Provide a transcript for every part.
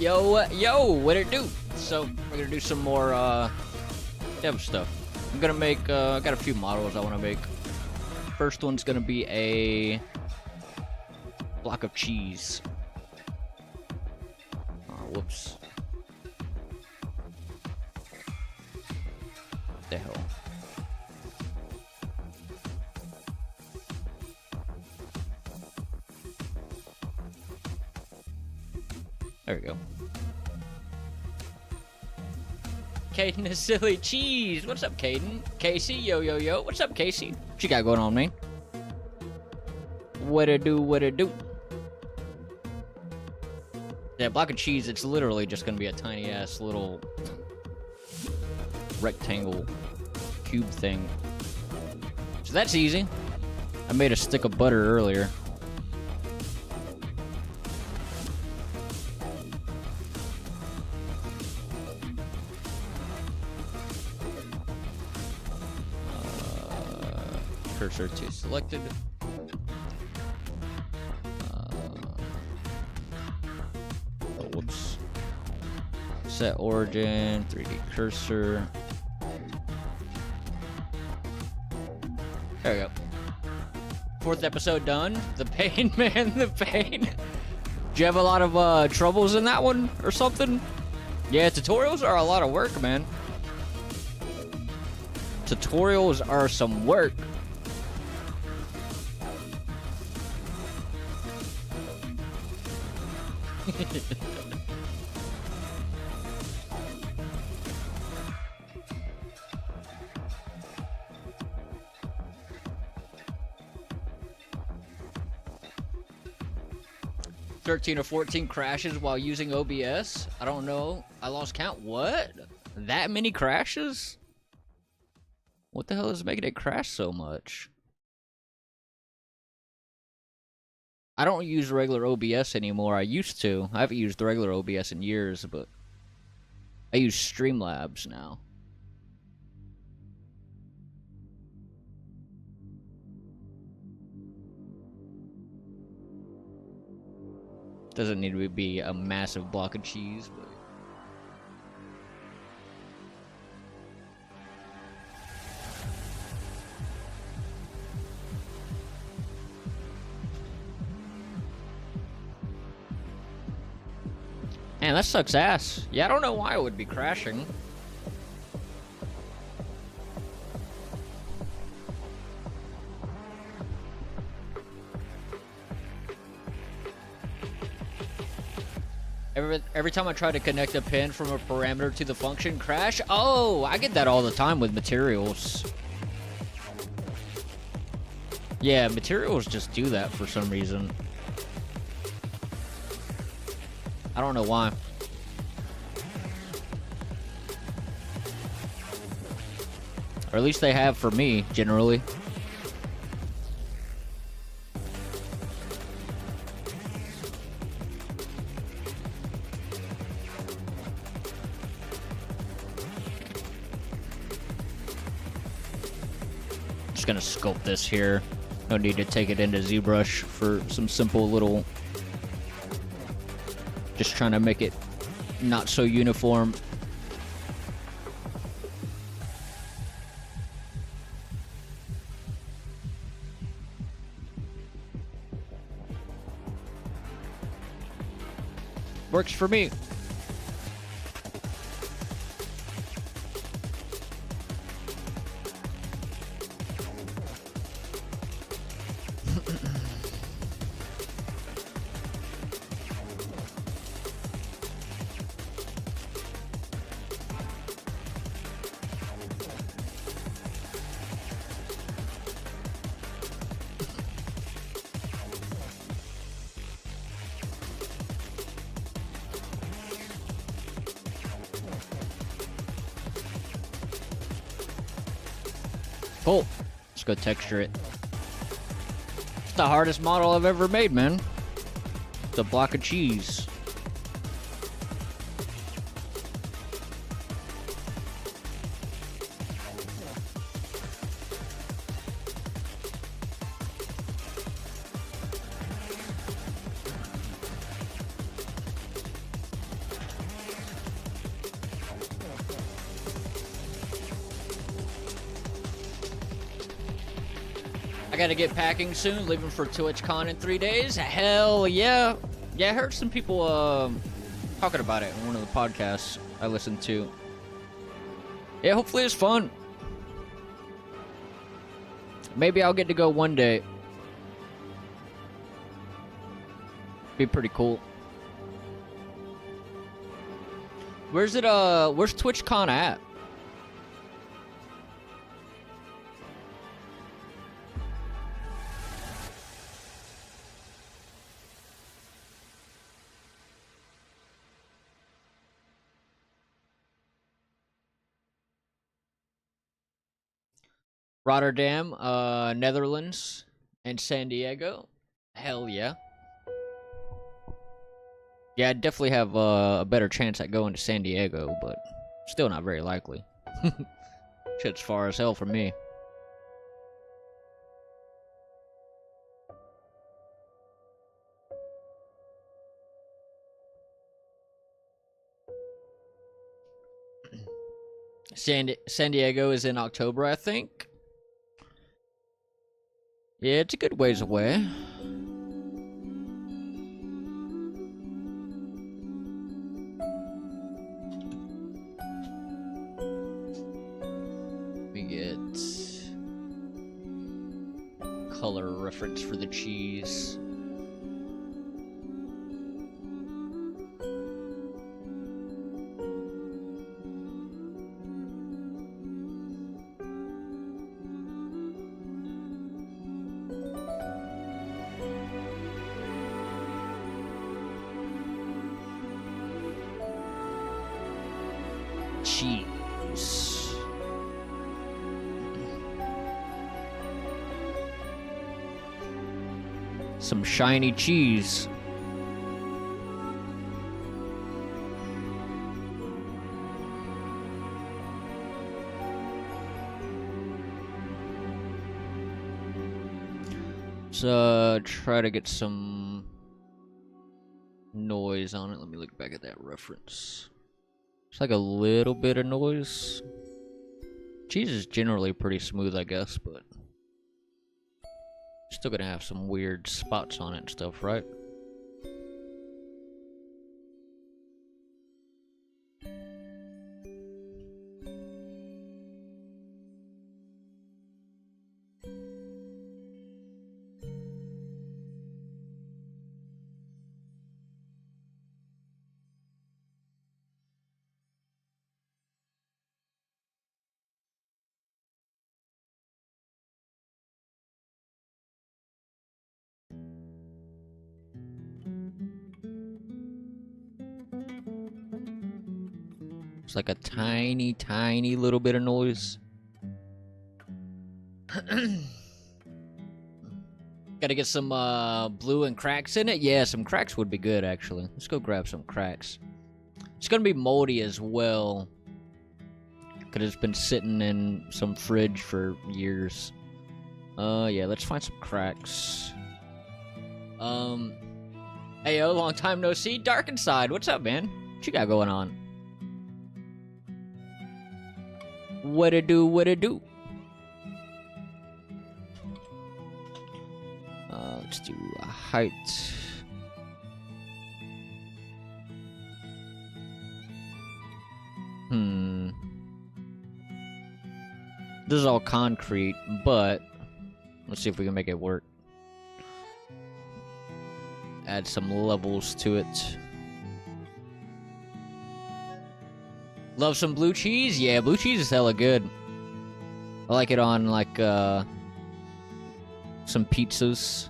Yo, what it do? So, we're gonna do some more, dev stuff. I'm gonna make, I got a few models I wanna make. First one's gonna be a block of cheese. Whoops. What the hell? There we go. Caden is silly cheese. What's up, Caden? Casey, yo. What's up, Casey? What you got going on, man? What it do? Yeah, block of cheese, it's literally just gonna be a tiny ass little rectangle cube thing. So that's easy. I made a stick of butter earlier. Cursor to selected. Whoops. Set origin, 3D cursor. There we go. Fourth episode done. The pain, man, the pain. Do you have a lot of troubles in that one or something? Yeah, tutorials are a lot of work, man. Tutorials are some work. $13 or 14 crashes while using OBS? I don't know. I lost count. What? That many crashes? What the hell is making it crash so much? I don't use regular OBS anymore. I used to. I haven't used the regular OBS in years, but I use Streamlabs now. Doesn't need to be a massive block of cheese, but... Man, that sucks ass. Yeah, I don't know why it would be crashing. Every time I try to connect a pin from a parameter to the function, crash? Oh, I get that all the time with materials. Yeah, materials just do that for some reason. I don't know why. Or at least they have for me, generally. Just gonna sculpt this here. No need to take it into ZBrush for some simple little... Just trying to make it not so uniform. Works for me. Cool. Let's go texture it. It's the hardest model I've ever made, man. It's a block of cheese. I gotta get packing soon, leaving for TwitchCon in 3 days. Hell yeah. Yeah, I heard some people talking about it in one of the podcasts I listened to. Yeah, hopefully it's fun. Maybe I'll get to go one day. Be pretty cool. Where's TwitchCon at? Rotterdam, Netherlands, and San Diego. Hell yeah. Yeah, I definitely have a better chance at going to San Diego, but still not very likely. Shit's far as hell for me. San Diego is in October, I think. Yeah, it's a good ways away. We get color reference for the cheese. Cheese. Some shiny cheese. So try to get some noise on it. Let me look back at that reference. It's like a little bit of noise. Cheese is generally pretty smooth, I guess, but still gonna have some weird spots on it and stuff, right? It's like a tiny, tiny little bit of noise. Gotta get some blue and cracks in it. Yeah, some cracks would be good, actually. Let's go grab some cracks. It's gonna be moldy as well, because it's been sitting in some fridge for years. Yeah, let's find some cracks. Hey, yo, long time no see. Dark Inside, what's up, man? What you got going on? What it do, what it do? Let's do a height. This is all concrete, but let's see if we can make it work. Add some levels to it. Love some blue cheese? Yeah, blue cheese is hella good. I like it on, like, some pizzas.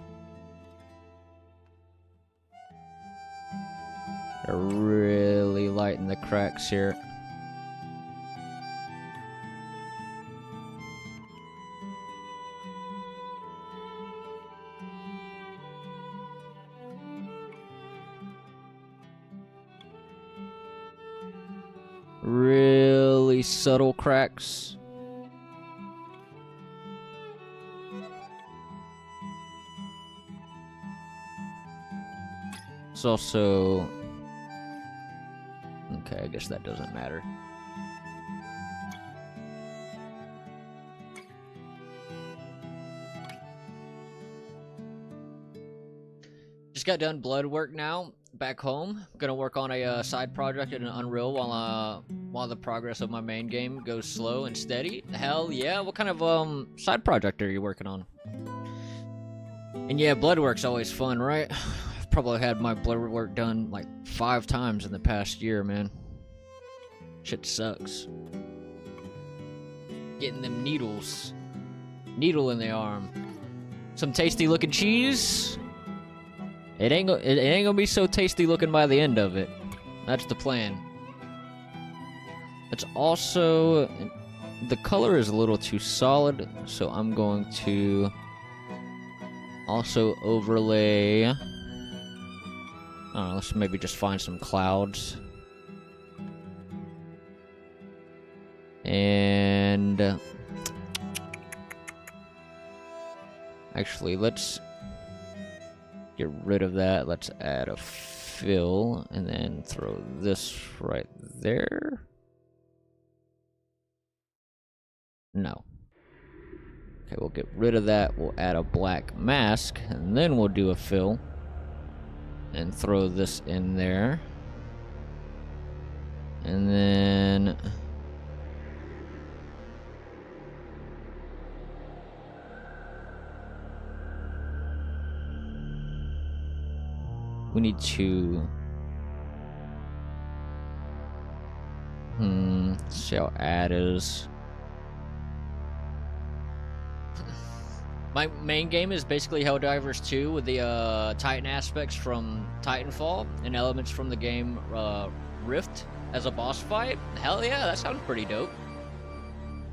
They're really lighting the cracks here. Really subtle cracks. It's also... okay, I guess that doesn't matter. just got done blood work now, back home. Gonna work on a side project in Unreal while the progress of my main game goes slow and steady. Hell yeah, what kind of side project are you working on? And yeah, blood work's always fun, right? I've probably had my blood work done like 5 times in the past year, man. Shit sucks. Getting them needles. Needle in the arm. Some tasty looking cheese. It ain't gonna be so tasty looking by the end of it. That's the plan. It's also, the color is a little too solid, so I'm going to also overlay, I don't know, let's maybe just find some clouds. And actually, let's get rid of that. Let's add a fill and then throw this right there. No. Okay, we'll get rid of that. We'll add a black mask and then we'll do a fill and throw this in there. And then we need to see how add is. My main game is basically Helldivers 2 with the Titan aspects from Titanfall and elements from the game Rift as a boss fight. Hell yeah, that sounds pretty dope.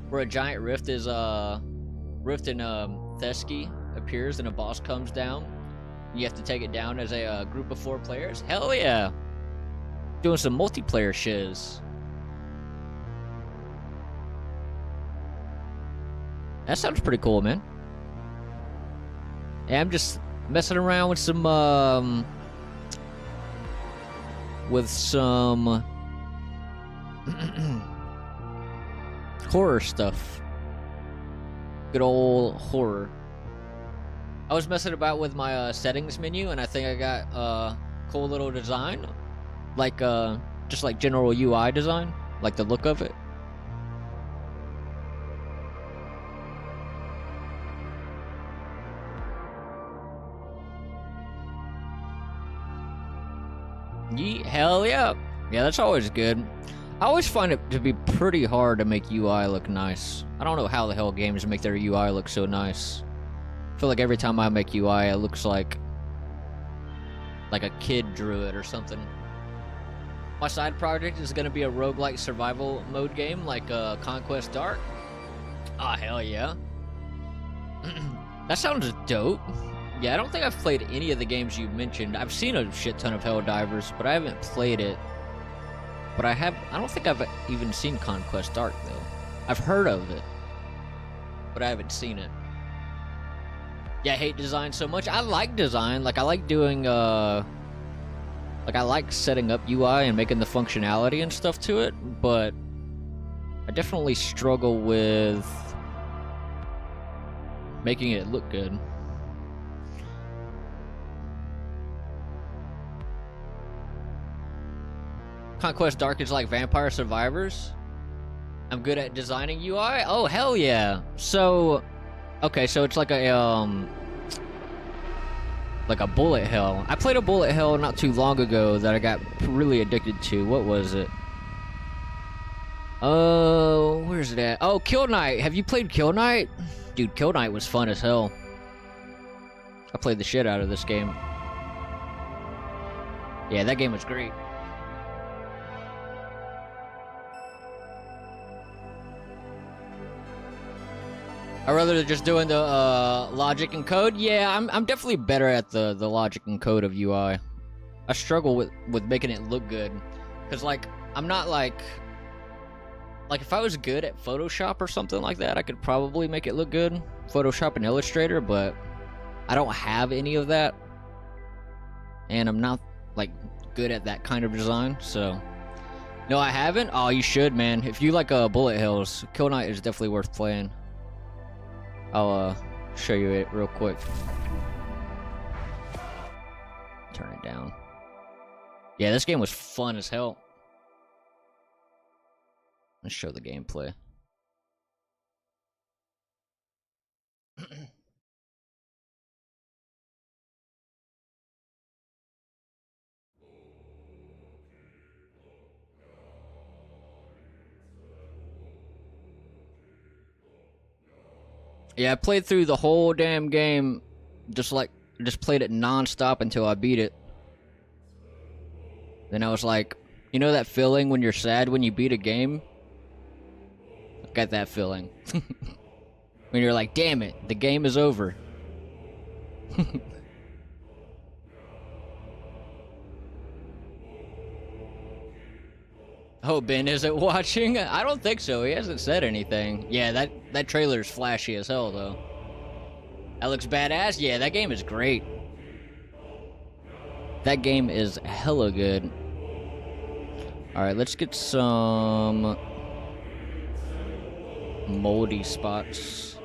Where a giant rift is rift in Thesky appears and a boss comes down. You have to take it down as a group of 4 players. Hell yeah! Doing some multiplayer shiz. That sounds pretty cool, man. Yeah, I'm just messing around with some horror stuff. Good old horror. I was messing about with my settings menu, and I think I got a cool little design, like just like general UI design, like the look of it. Hell yeah. Yeah, that's always good. I always find it to be pretty hard to make UI look nice. I don't know how the hell games make their UI look so nice. I feel like every time I make UI, it looks like a kid drew it or something. My side project is going to be a roguelike survival mode game like Conquest Dark. Ah, hell yeah. That sounds dope. Yeah, I don't think I've played any of the games you mentioned. I've seen a shit ton of Helldivers, but I haven't played it. But I don't think I've even seen Conquest Dark, though. I've heard of it, but I haven't seen it. Yeah, I hate design so much. I like design. Like, I like doing, I like setting up UI and making the functionality and stuff to it, but I definitely struggle with making it look good. Conquest Dark is like Vampire Survivors. I'm good at designing UI. Oh, hell yeah. So, okay, so it's like a bullet hell. I played a bullet hell not too long ago that I got really addicted to. What was it? Oh, where's it at? Oh, Kill Knight. Have you played Kill Knight? Dude, Kill Knight was fun as hell. I played the shit out of this game. Yeah, that game was great. I'd rather just doing the logic and code. Yeah, I'm definitely better at the logic and code of UI. I struggle with making it look good, cause like I'm not like if I was good at Photoshop or something like that, I could probably make it look good, Photoshop and Illustrator, but I don't have any of that, and I'm not like good at that kind of design. So no, I haven't. Oh, you should, man. If you like bullet hells, Kill Knight is definitely worth playing. I'll show you it real quick. Turn it down. Yeah, this game was fun as hell. Let's show the gameplay. Yeah, I played through the whole damn game, just played it non-stop until I beat it. Then I was like, you know that feeling when you're sad when you beat a game? I got that feeling. When you're like, damn it, the game is over. Oh, Ben isn't watching? I don't think so. He hasn't said anything. Yeah, that trailer's flashy as hell, though. That looks badass? Yeah, that game is great. That game is hella good. Alright, let's get some moldy spots.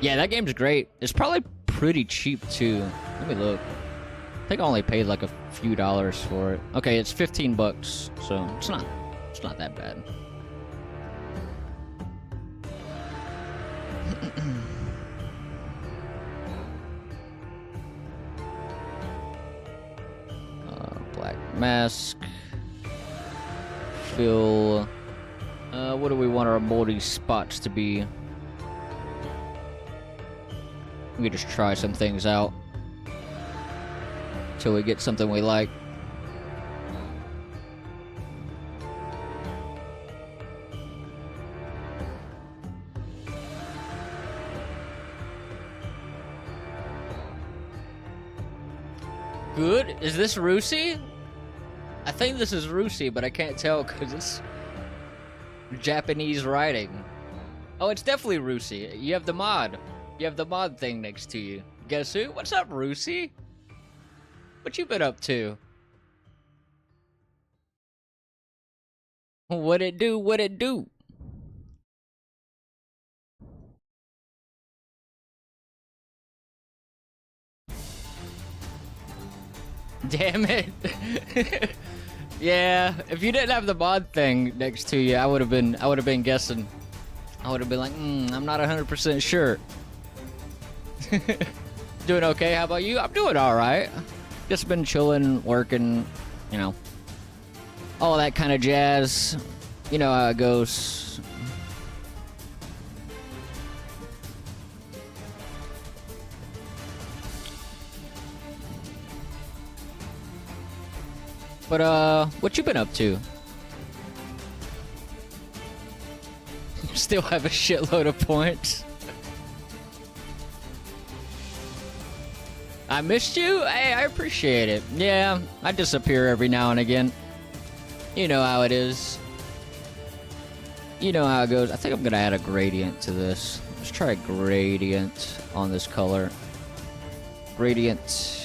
Yeah, that game's great. It's probably pretty cheap, too. Let me look. I think I only paid like a few dollars for it. Okay, it's 15 bucks, so it's not that bad. Black mask. Fill. What do we want our moldy spots to be? We can just try some things out till we get something we like. Good? Is this Rusi? I think this is Rusi, but I can't tell because it's Japanese writing. Oh, it's definitely Rusi. You have the mod. You have the mod thing next to you. Guess who? What's up, Rusi? What you been up to? What it do? What it do? Damn it. Yeah, if you didn't have the mod thing next to you, I would have been guessing. I would have been like, I'm not 100% sure. Doing okay? How about you? I'm doing all right. Just been chilling, working, you know, all that kind of jazz. You know how it goes. But, what you been up to? Still have a shitload of points. I missed you? Hey, I appreciate it. Yeah, I disappear every now and again. You know how it is. You know how it goes. I think I'm gonna add a gradient to this. Let's try a gradient on this color. Gradient.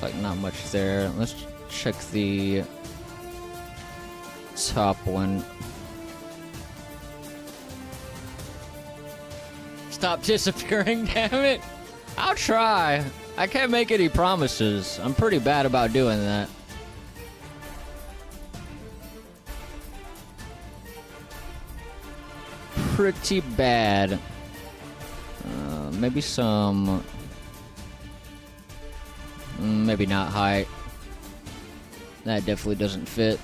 Like not much there. Let's check the top one. Stop disappearing, damn it. I'll try. I can't make any promises. I'm pretty bad about doing that. Pretty bad. Maybe some... maybe not height. That definitely doesn't fit.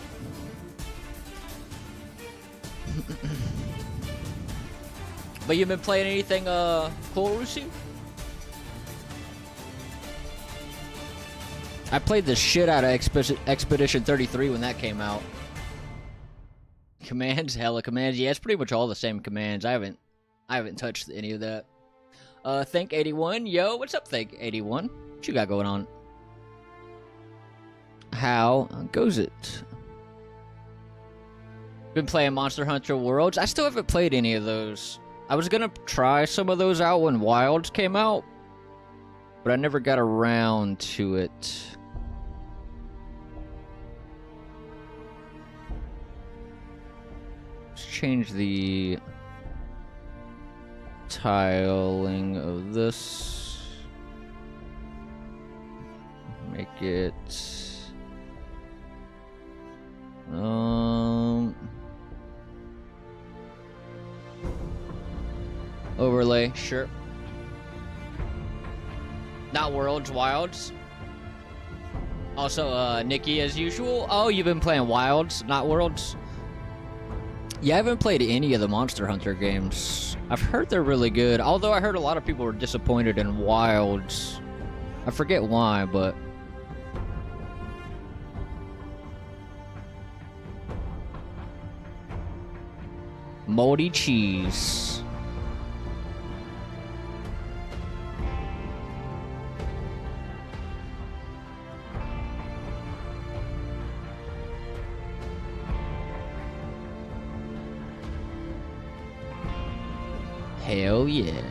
But you've been playing anything cool, Rusi? I played the shit out of Expedition 33 when that came out. Commands, hella commands. Yeah, it's pretty much all the same commands. I haven't touched any of that. Think 81, yo, what's up, Think 81? What you got going on? How goes it? Been playing Monster Hunter Worlds. I still haven't played any of those. I was gonna try some of those out when Wilds came out, but I never got around to it. Let's change the tiling of this. Make it overlay, sure. Not Worlds, Wilds. Also, Nikki as usual. Oh, you've been playing Wilds, not Worlds? Yeah, I haven't played any of the Monster Hunter games. I've heard they're really good, although I heard a lot of people were disappointed in Wilds. I forget why, but... Moldy cheese. Hell yeah.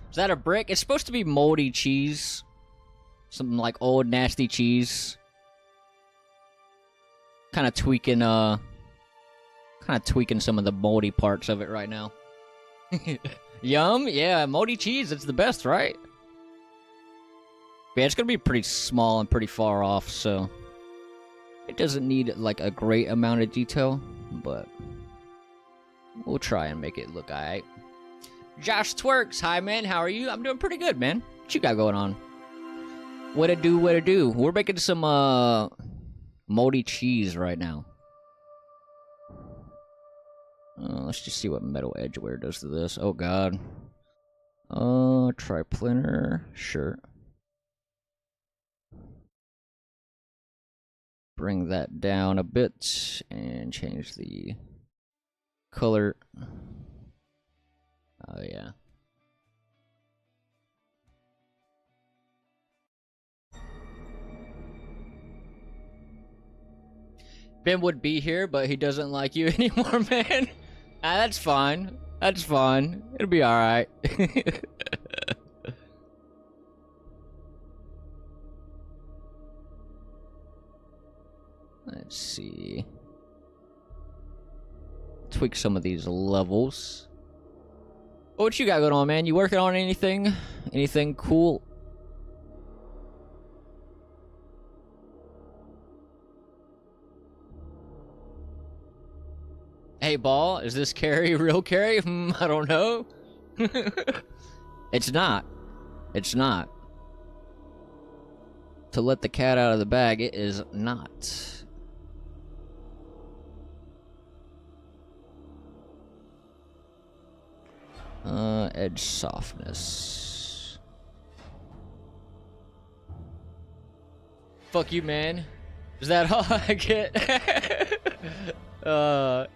Is that a brick? It's supposed to be moldy cheese. Something like old nasty cheese. Kind of tweaking some of the moldy parts of it right now. Yum, yeah, moldy cheese, it's the best, right? Yeah, it's gonna be pretty small and pretty far off, so it doesn't need like a great amount of detail, but we'll try and make it look alright. Josh Twerks, hi man, how are you? I'm doing pretty good, man. What you got going on? What it do, what it do? We're making some moldy cheese right now. Let's just see what metal edgeware does to this. Oh god. Triplinner, sure. Bring that down a bit and change the color. Oh yeah. Ben would be here, but he doesn't like you anymore, man. That's fine. That's fine. It'll be alright. Let's see. Tweak some of these levels. What you got going on, man? You working on anything? Anything cool? Hey, Ball, is this Carrie real Carrie? I don't know. It's not. It's not. To let the cat out of the bag, it is not. Edge softness. Fuck you, man. Is that all I get?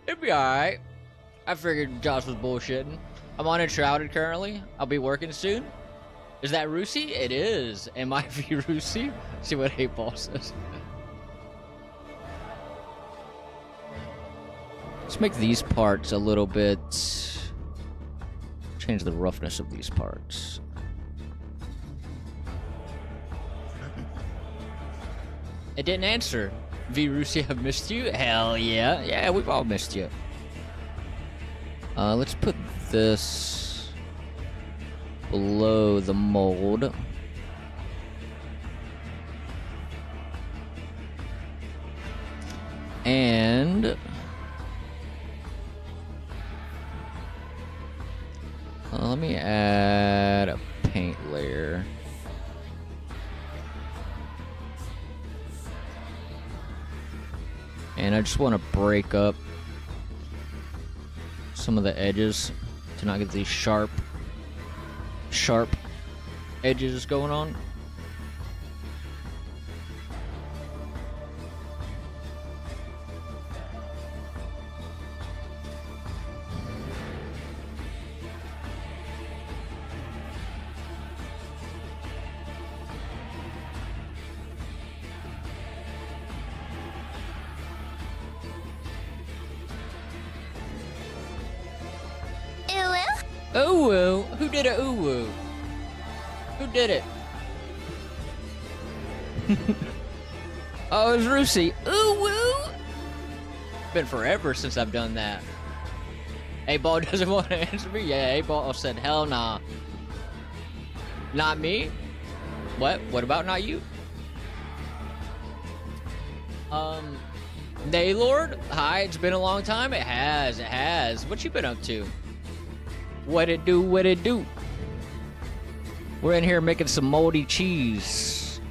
It'd be alright. I figured Josh was bullshitting. I'm on Enshrouded currently. I'll be working soon. Is that Rusi? It is. Am I V Rusi? See what 8Ball says. Let's make these parts a little bit... Change the roughness of these parts. It didn't answer. V Rusi, I've missed you? Hell yeah. Yeah, we've all missed you. Let's put this below the mold. And let me add a paint layer. And I just want to break up some of the edges to not get these sharp edges going on. Ooh woo. Who did a ooh woo? Who did it? Oh, it was Rusi. Ooh woo. Been forever since I've done that. A-Ball doesn't want to answer me? Yeah, A-Ball said, hell nah. Not me? What? What about not you? Naylord? Hi, it's been a long time. It has. What you been up to? What it do, what it do? We're in here making some moldy cheese.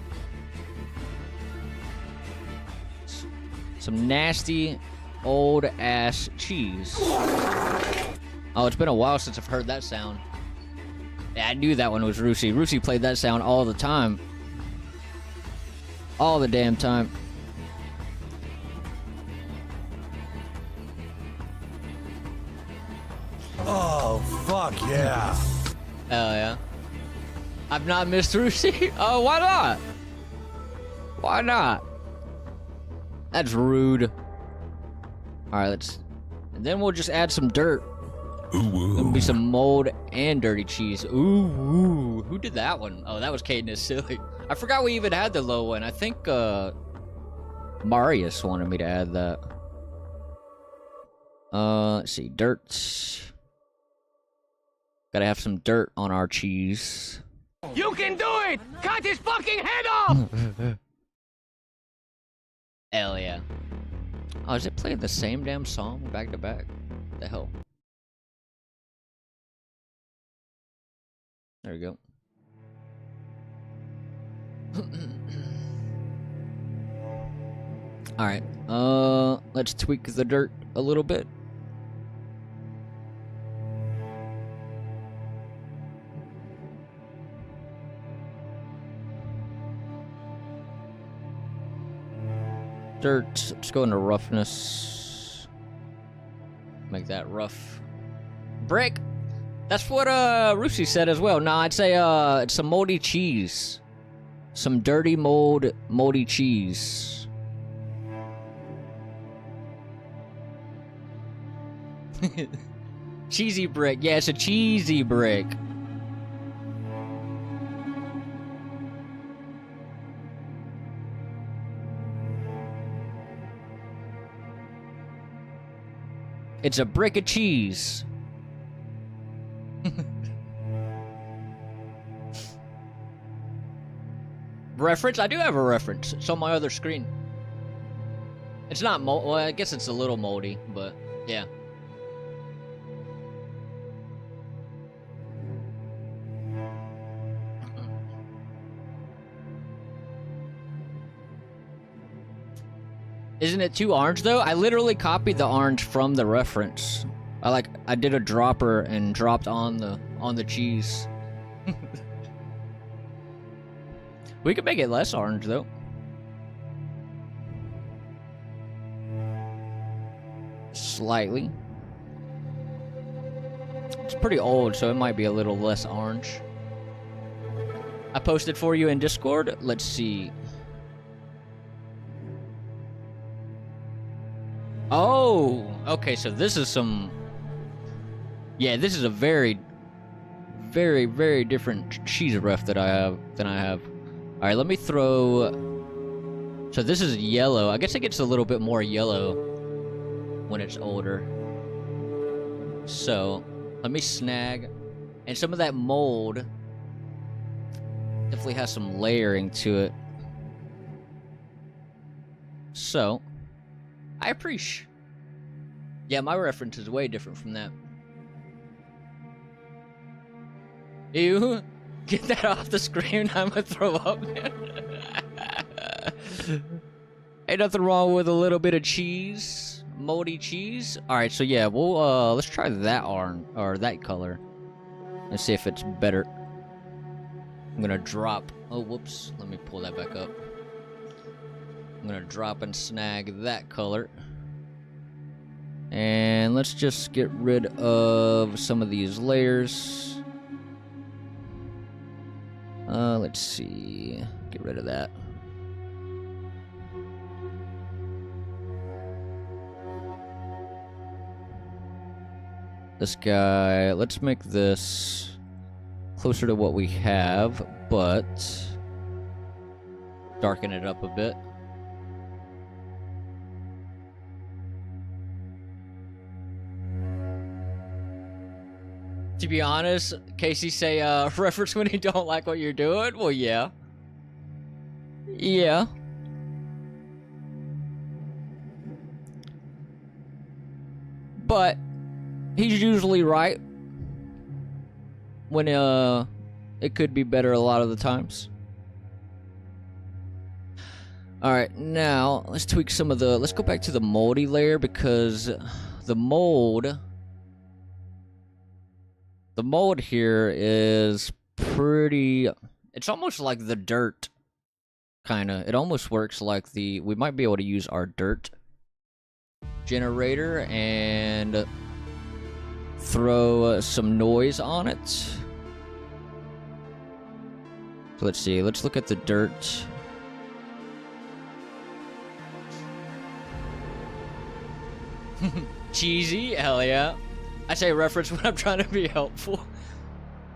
Some nasty old ass cheese. Oh, it's been a while since I've heard that sound. Yeah, I knew that one was Rusi. Rusi played that sound all the time. All the damn time. Oh, fuck yeah. Hell yeah. I've not missed Rusi. Oh, why not? Why not? That's rude. Alright, let's... And then we'll just add some dirt. Ooh. It'll be some mold and dirty cheese. Ooh. Who did that one? Oh, that was Caden is silly. I forgot we even had the low one. I think, Marius wanted me to add that. Let's see. Dirt. Gotta have some dirt on our cheese. You can do it! Cut his fucking head off! Hell yeah. Oh, is it playing the same damn song back to back? What the hell? There we go. Alright, let's tweak the dirt a little bit. Dirt, let's go into roughness. Make that rough. Brick! That's what Rusi said as well. Nah, I'd say it's some moldy cheese. Some dirty moldy cheese. Cheesy brick. Yeah, it's a cheesy brick. It's a brick of cheese. Reference? I do have a reference. It's on my other screen. It's not well, I guess it's a little moldy, but yeah. Isn't it too orange though? I literally copied the orange from the reference. I did a dropper and dropped on the cheese. We could make it less orange though. Slightly. It's pretty old, so it might be a little less orange. I posted for you in Discord. Let's see. Oh, okay, so this is some... Yeah, this is a very, very, very different cheese ref than I have. Alright, let me throw... So this is yellow. I guess it gets a little bit more yellow when it's older. So, let me snag... And some of that mold definitely has some layering to it. So... I appreciate. Yeah, my reference is way different from that. Ew. Get that off the screen. I'm gonna throw up. Ain't nothing wrong with a little bit of cheese. Moldy cheese. Alright, so yeah, we'll let's try that orange or that color. Let's see if it's better. I'm gonna drop. Oh, whoops. Let me pull that back up. I'm gonna drop and snag that color. And let's just get rid of some of these layers. Let's see. Get rid of that. This guy, let's make this closer to what we have, but darken it up a bit. To be honest, Casey say, reference when you don't like what you're doing? Well, yeah. Yeah. But he's usually right when it could be better a lot of the times. Alright, now let's tweak some of the, let's go back to the moldy layer, because the mold here is pretty, it's almost like the dirt, kinda. It almost works like the, we might be able to use our dirt generator and throw some noise on it. So let's see, let's look at the dirt. Cheesy? Hell yeah. I say reference when I'm trying to be helpful.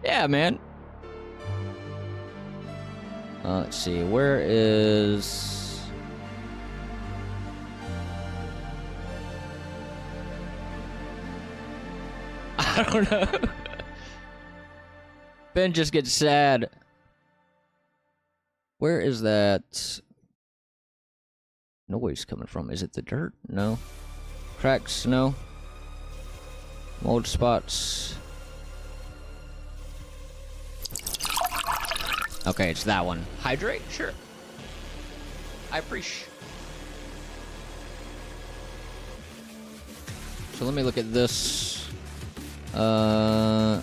Yeah, man. Let's see, where is... I don't know. Ben just gets sad. Where is that noise coming from? Is it the dirt? No. Cracks? No. Mold spots. Okay, it's that one. Hydrate? Sure. I appreciate. So let me look at this. I'll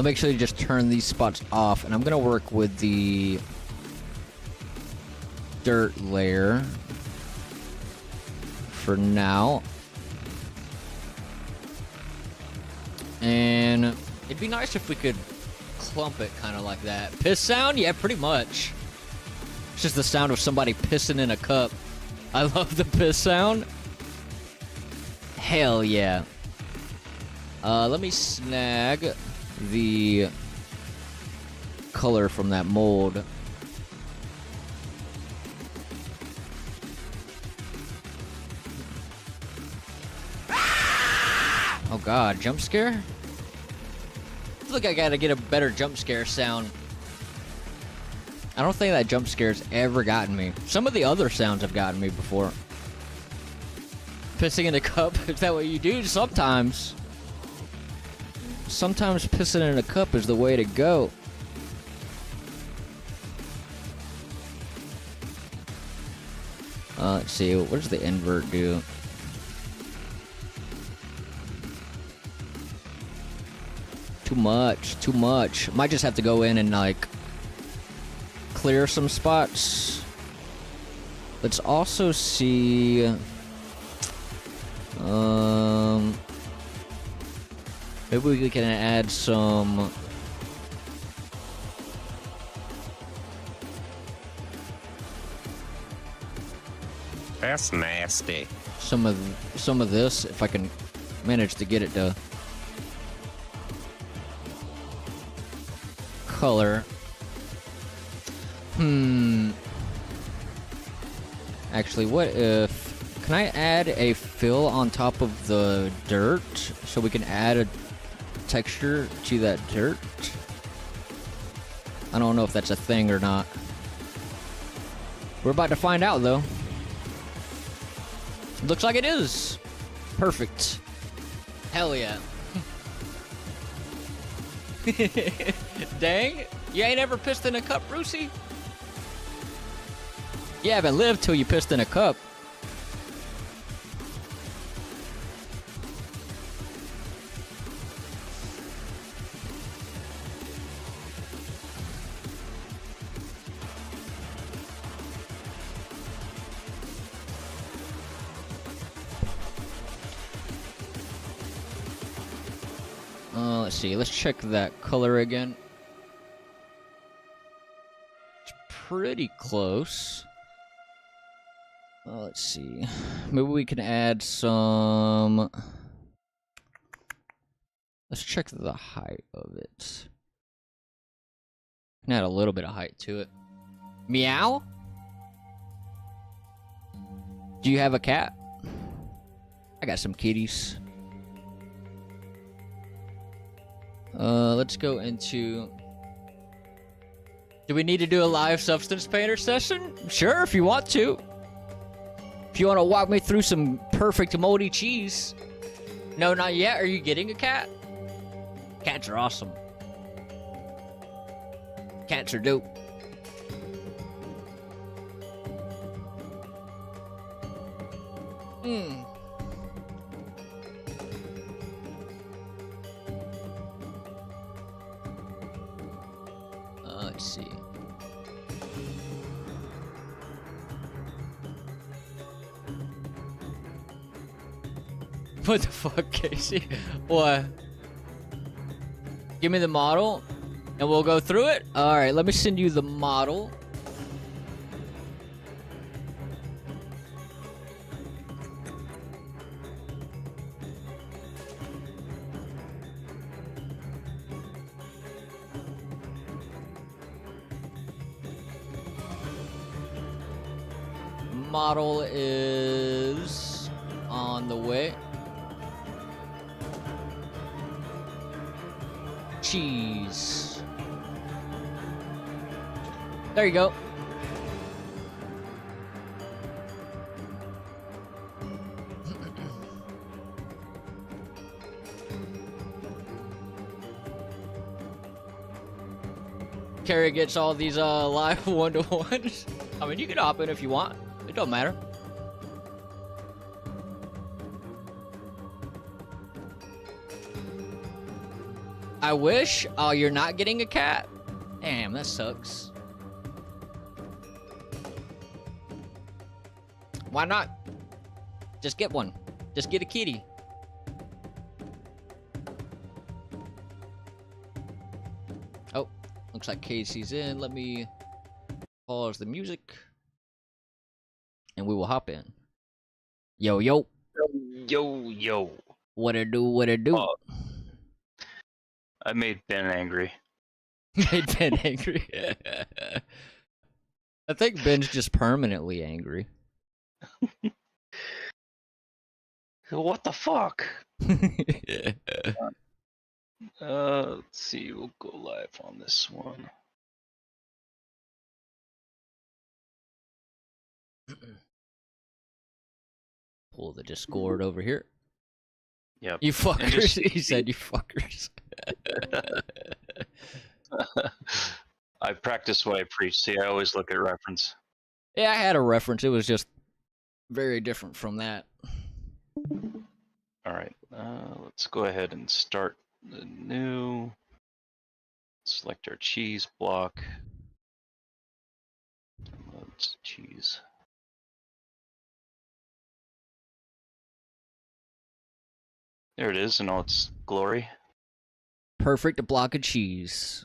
make sure you just turn these spots off, and I'm gonna work with the dirt layer for now. And it'd be nice if we could clump it kind of like that. Piss sound? Yeah, pretty much. It's just the sound of somebody pissing in a cup. I love the piss sound. Hell yeah. Let me snag the color from that mold. Oh god, jump scare? I feel like I gotta get a better jump scare sound. I don't think that jump scare's ever gotten me. Some of the other sounds have gotten me before. Pissing in a cup, is that what you do? Sometimes. Sometimes pissing in a cup is the way to go. Let's see, what does the invert do? Too much, too much. Might just have to go in and, like, clear some spots. Let's also see... maybe we can add some... That's nasty. Some of this, if I can manage to get it to color. Actually, what if... Can I add a fill on top of the dirt so we can add a texture to that dirt? I don't know if that's a thing or not. We're about to find out, though. Looks like it is. Perfect. Hell yeah. Dang. You ain't ever pissed in a cup, Brucey? You haven't lived till you pissed in a cup. Let's see. Let's check that color again. It's pretty close. Let's see. Maybe we can add some. Let's check the height of it. Can add a little bit of height to it. Meow? Do you have a cat? I got some kitties. Let's go into... Do we need to do a live substance painter session? Sure, if you want to. If you want to walk me through some perfect moldy cheese. No, not yet. Are you getting a cat? Cats are awesome. Cats are dope. Let's see. What the fuck, Casey? What? Give me the model, and we'll go through it? Alright, let me send you the model. Model is on the way. Cheese. There you go. Carrie gets all these live one-to-ones. I mean, you can hop in if you want. It don't matter. I wish. Oh, you're not getting a cat? Damn, that sucks. Why not? Just get one. Just get a kitty. Oh, looks like Casey's in. Let me pause the music. And we will hop in. Yo, yo. Yo, yo. What it do, what it do? I made Ben angry. Made Ben angry. I think Ben's just permanently angry. What the fuck? Let's see. We'll go live on this one. Pull the Discord over here. Yep. You fuckers. He said you fuckers. I practice what I preach. See, I always look at reference. Yeah, I had a reference. It was just very different from that. All right. Let's go ahead and start the new. Select our cheese block. Let's cheese. There it is in all its glory. Perfect block of cheese.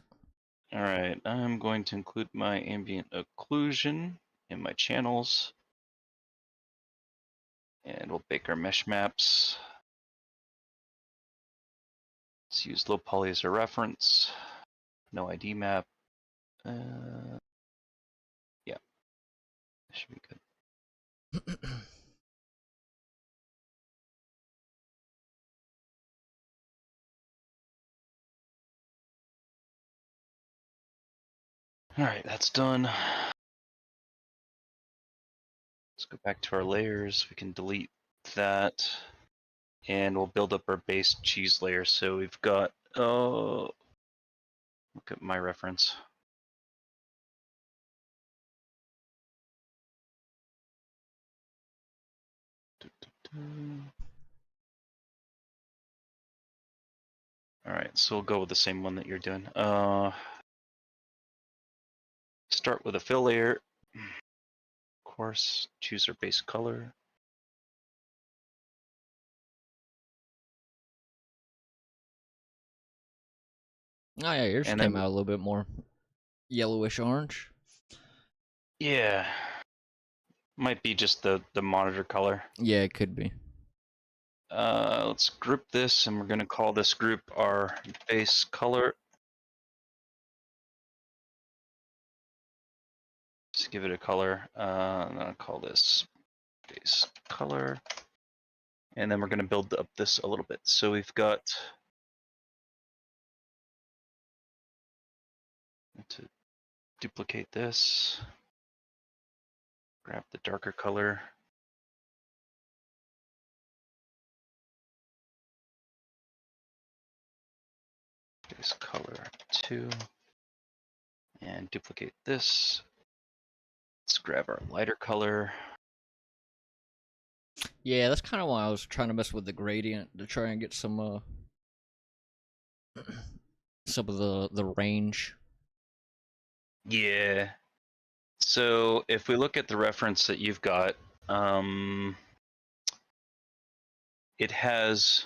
Alright, I'm going to include my ambient occlusion in my channels. And we'll bake our mesh maps. Let's use low poly as a reference. No ID map. Yeah. Should be good. Alright, that's done. Let's go back to our layers. We can delete that. And we'll build up our base cheese layer. So we've got, look at my reference. Alright, so we'll go with the same one that you're doing. Start with a fill layer. Of course, choose our base color. Oh yeah, yours And came then- out a little bit more yellowish orange. Yeah. Might be just the monitor color. Yeah, it could be. Let's group this, and we're gonna call this group our base color. Just give it a color. I'm gonna call this base color, and then we're gonna build up this a little bit. So we've got to duplicate this. Grab the darker color. Base color 2. And duplicate this. Let's grab our lighter color. Yeah, that's kind of why I was trying to mess with the gradient to try and get some of the range. Yeah. So if we look at the reference that you've got, it has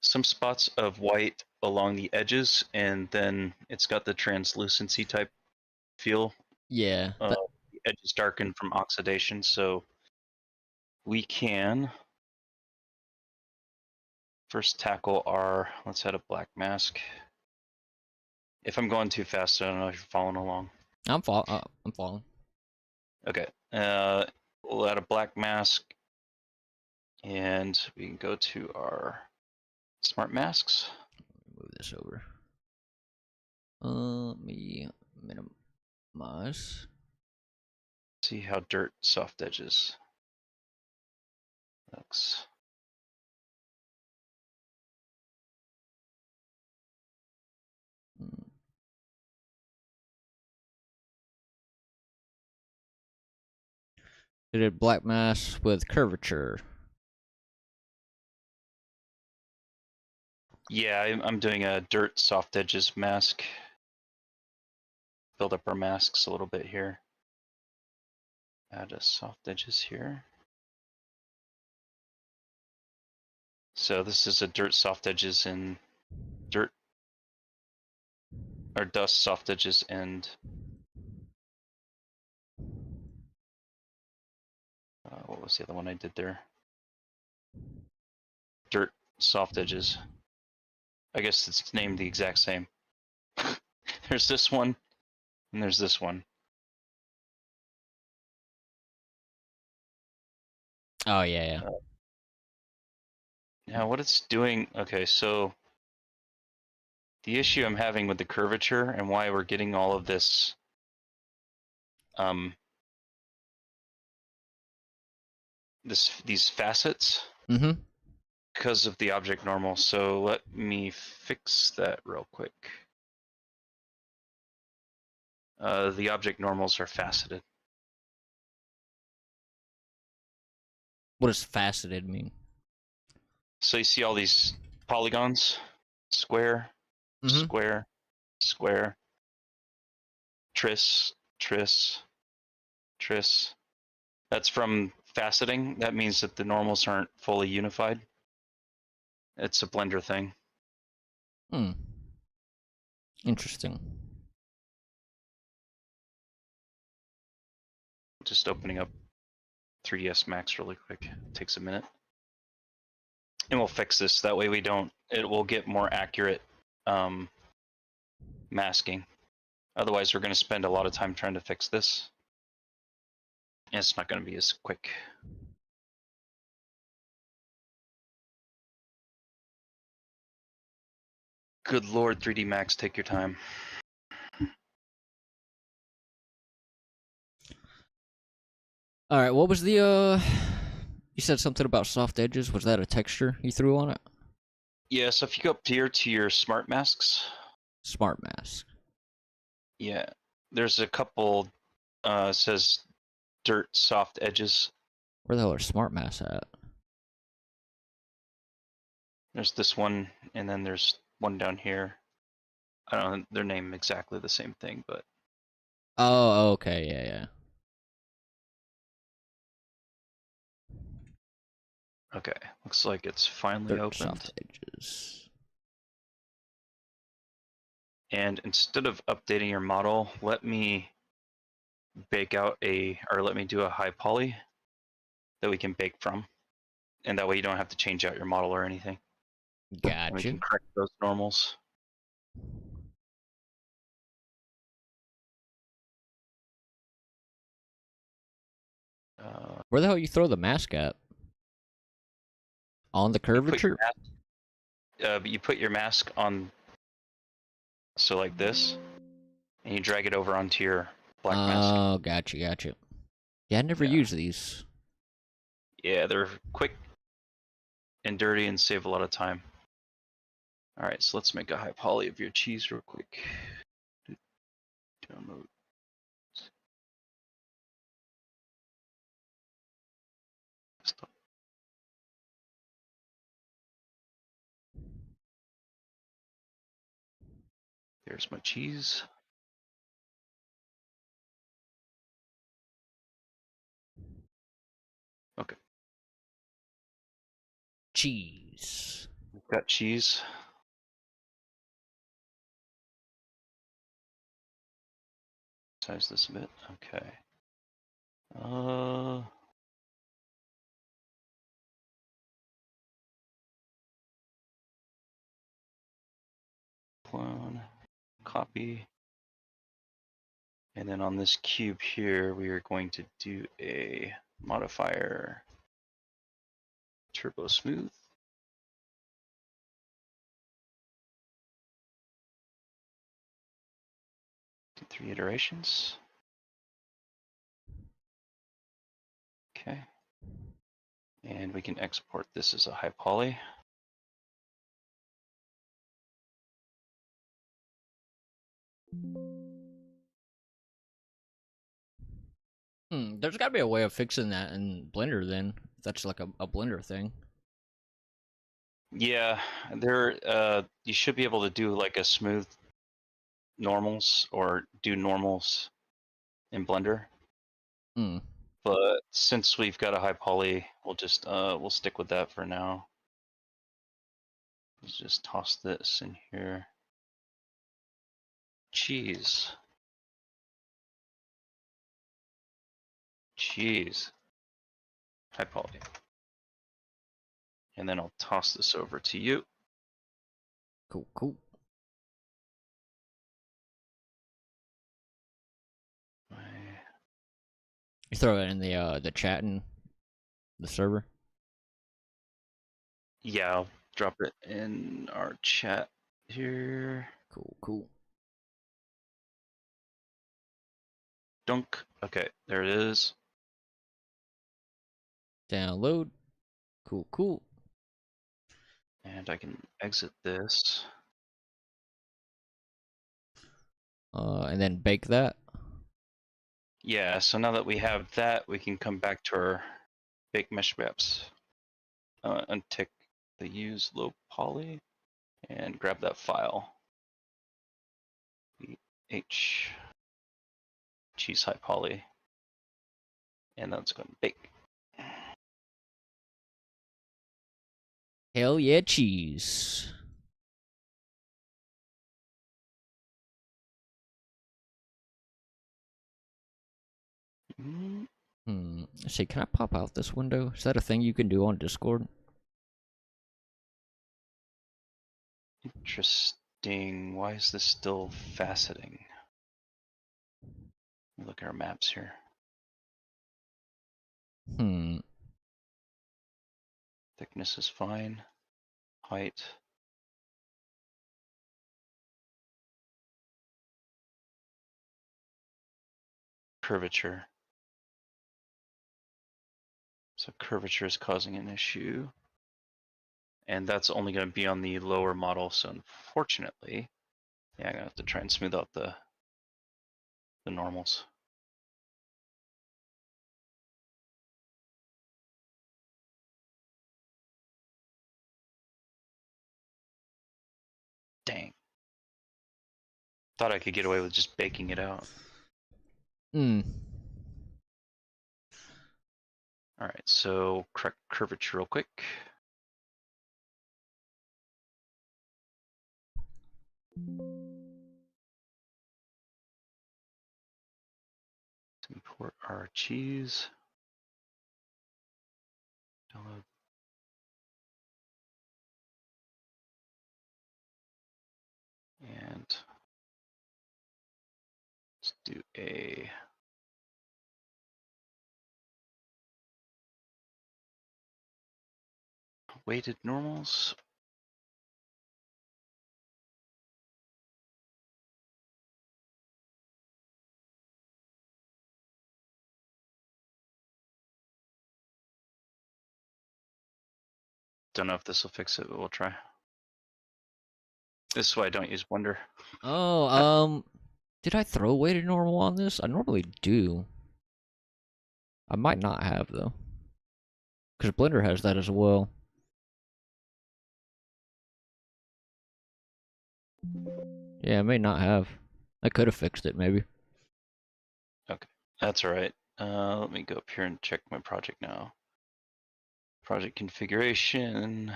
some spots of white along the edges, and then it's got the translucency type feel. Yeah. The edges darken from oxidation, so we can first tackle our, let's add a black mask. If I'm going too fast, I don't know if you're following along. I'm following. Okay, we'll add a black mask, and we can go to our smart masks. Move this over. Let me minimize. See how dirt soft edges looks. I did black mass with curvature. Yeah, I'm doing a dirt soft edges mask. Build up our masks a little bit here. Add a soft edges here. So this is a dirt soft edges and dirt, or dust soft edges and what was the other one I did there? Dirt soft edges. I guess it's named the exact same. There's this one, and there's this one. Oh yeah. Now what it's doing, okay, so the issue I'm having with the curvature and why we're getting all of this these facets because of the object normal. So let me fix that real quick. The object normals are faceted. What does faceted mean? So you see all these polygons, square, square, square, tris, tris, tris. That's from faceting. That means that the normals aren't fully unified. It's a Blender thing. Interesting. Just opening up 3ds Max really quick. It takes a minute. And we'll fix this. That way it will get more accurate masking. Otherwise, we're going to spend a lot of time trying to fix this. And it's not going to be as quick. Good Lord, 3D Max, take your time. All right, what was the you said something about soft edges. Was that a texture you threw on it? Yeah, so if you go up here to your smart masks. Smart mask. Yeah, there's a couple, says dirt soft edges. Where the hell are smart masks at? There's this one, and then there's one down here. I don't know, their name exactly the same thing, but. Oh, okay, yeah. Okay, looks like it's finally opened. Soft edges. And instead of updating your model, let me bake out or let me do a high poly that we can bake from. And that way you don't have to change out your model or anything. And we Gotcha. can correct those normals. Where the hell you throw the mask at? On the curvature? But you put your mask on, so like this, and you drag it over onto your black mask. Oh, gotcha, gotcha. Yeah, I never Yeah. used these. Yeah, they're quick and dirty and save a lot of time. Alright, so let's make a high poly of your cheese real quick. Download. Stop. There's my cheese. Okay, Cheese. we've got cheese. Size this a bit. Okay. Clone, copy. And then on this cube here, we are going to do a modifier turbo smooth. Do 3 iterations. Okay. And we can export this as a high poly. There's gotta be a way of fixing that in Blender then. If that's like a Blender thing. Yeah, you should be able to do like a smooth normals or do normals in Blender. Hmm. But since we've got a high poly, we'll stick with that for now. Let's just toss this in here. Cheese. Cheese. High poly. And then I'll toss this over to you. Cool, cool. You throw it in the chat and the server. Yeah, I'll drop it in our chat here. Cool, cool. Dunk. Okay, there it is. Download. Cool, cool. And I can exit this. And then bake that. Yeah, so now that we have that, we can come back to our bake mesh maps. Untick the use low poly and grab that file. H cheese high poly. And that's going to bake. Hell yeah, cheese. Mm, Let's see, can I pop out this window? Is that a thing you can do on Discord? Interesting. Why is this still faceting? Look at our maps here. Thickness is fine. Height. Curvature. So curvature is causing an issue. And that's only going to be on the lower model, so unfortunately, yeah, I'm going to have to try and smooth out the normals. Dang. Thought I could get away with just baking it out. Alright, so correct curvature real quick. Let's import our cheese. Download. And let's do a weighted normals. Don't know if this will fix it, but we'll try. This is why I don't use Blender. Oh, did I throw weighted normal on this? I normally do. I might not have though, because Blender has that as well. Yeah, I may not have. I could have fixed it maybe. Okay, that's all right. Let me go up here and check my project now. Project configuration.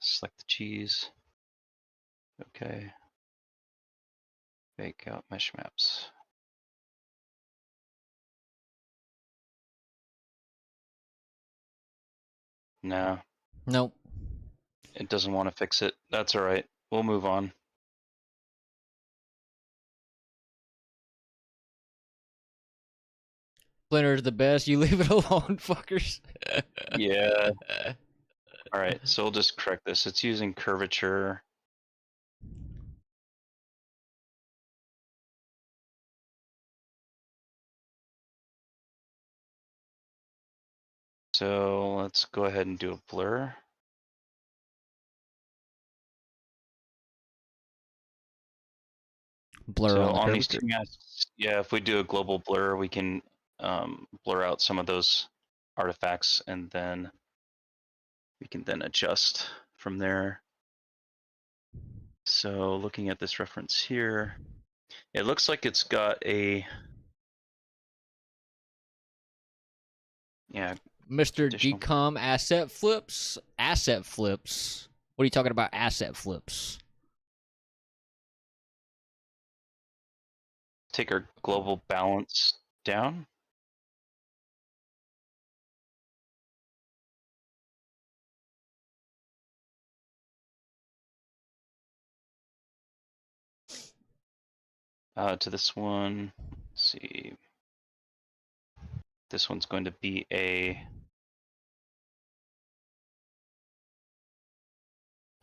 Select the cheese. Okay. Bake out mesh maps. No, Nope. it doesn't want to fix it. That's all right. We'll move on. Blender's the best. You leave it alone, fuckers. Yeah. All right, so we'll just correct this. It's using curvature. So let's go ahead and do a blur. Blur So on the on these curvature. two masks, yeah, if we do a global blur, we can blur out some of those artifacts, and then we can then adjust from there. So looking at this reference here, it looks like it's got a, yeah, Mr. additional. Decom asset flips. Asset flips. What are you talking about? Asset flips. Take our global balance down. To this one, let's see. This one's going to be a,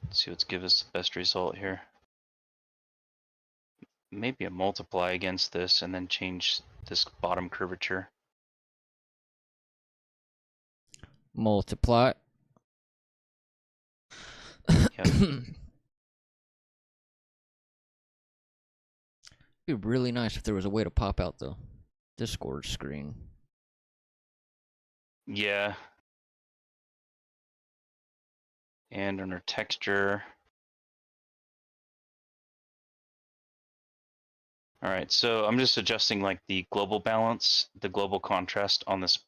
let's see, let's give us the best result here. Maybe a multiply against this and then change this bottom curvature. Multiply. Yep. It'd be really nice if there was a way to pop out the Discord screen. Yeah. And under texture. All right, so I'm just adjusting like the global balance, the global contrast on this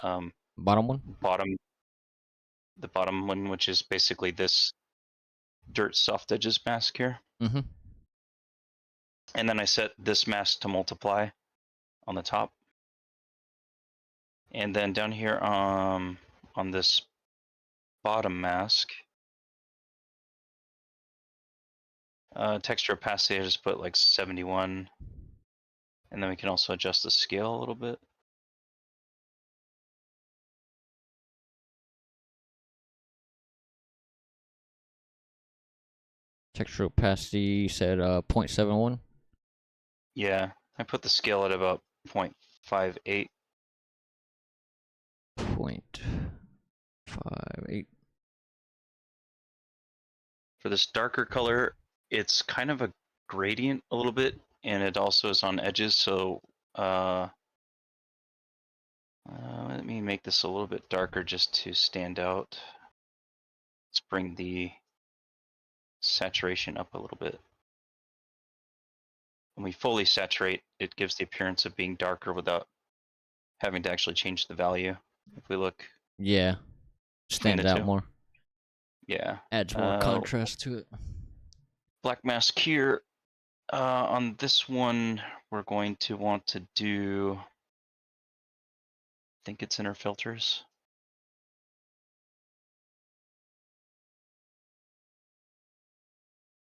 Bottom one? the bottom one, which is basically this dirt soft edges mask here. Mm-hmm. And then I set this mask to multiply on the top. And then down here on this bottom mask, texture opacity, I just put like 71. And then we can also adjust the scale a little bit. Texture opacity said 0.71. Yeah, I put the scale at about 0.58. 0.58. For this darker color, it's kind of a gradient a little bit, and it also is on edges, so let me make this a little bit darker just to stand out. Let's bring the saturation up a little bit. When we fully saturate, it gives the appearance of being darker without having to actually change the value. If we look, Yeah. Between Stands the out two. more. yeah. Adds more contrast to it. Black mask here. On this one, we're going to want to do, I think it's inner filters.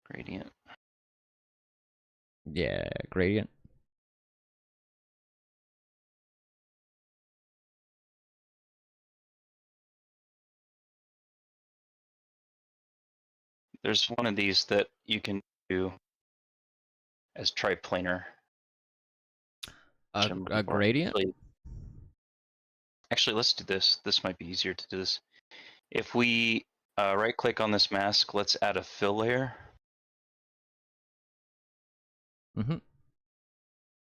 Gradient. Yeah, gradient. There's one of these that you can do as triplanar. A gradient? Actually, let's do this. This might be easier to do this. If we right click on this mask, let's add a fill layer. Mm-hmm.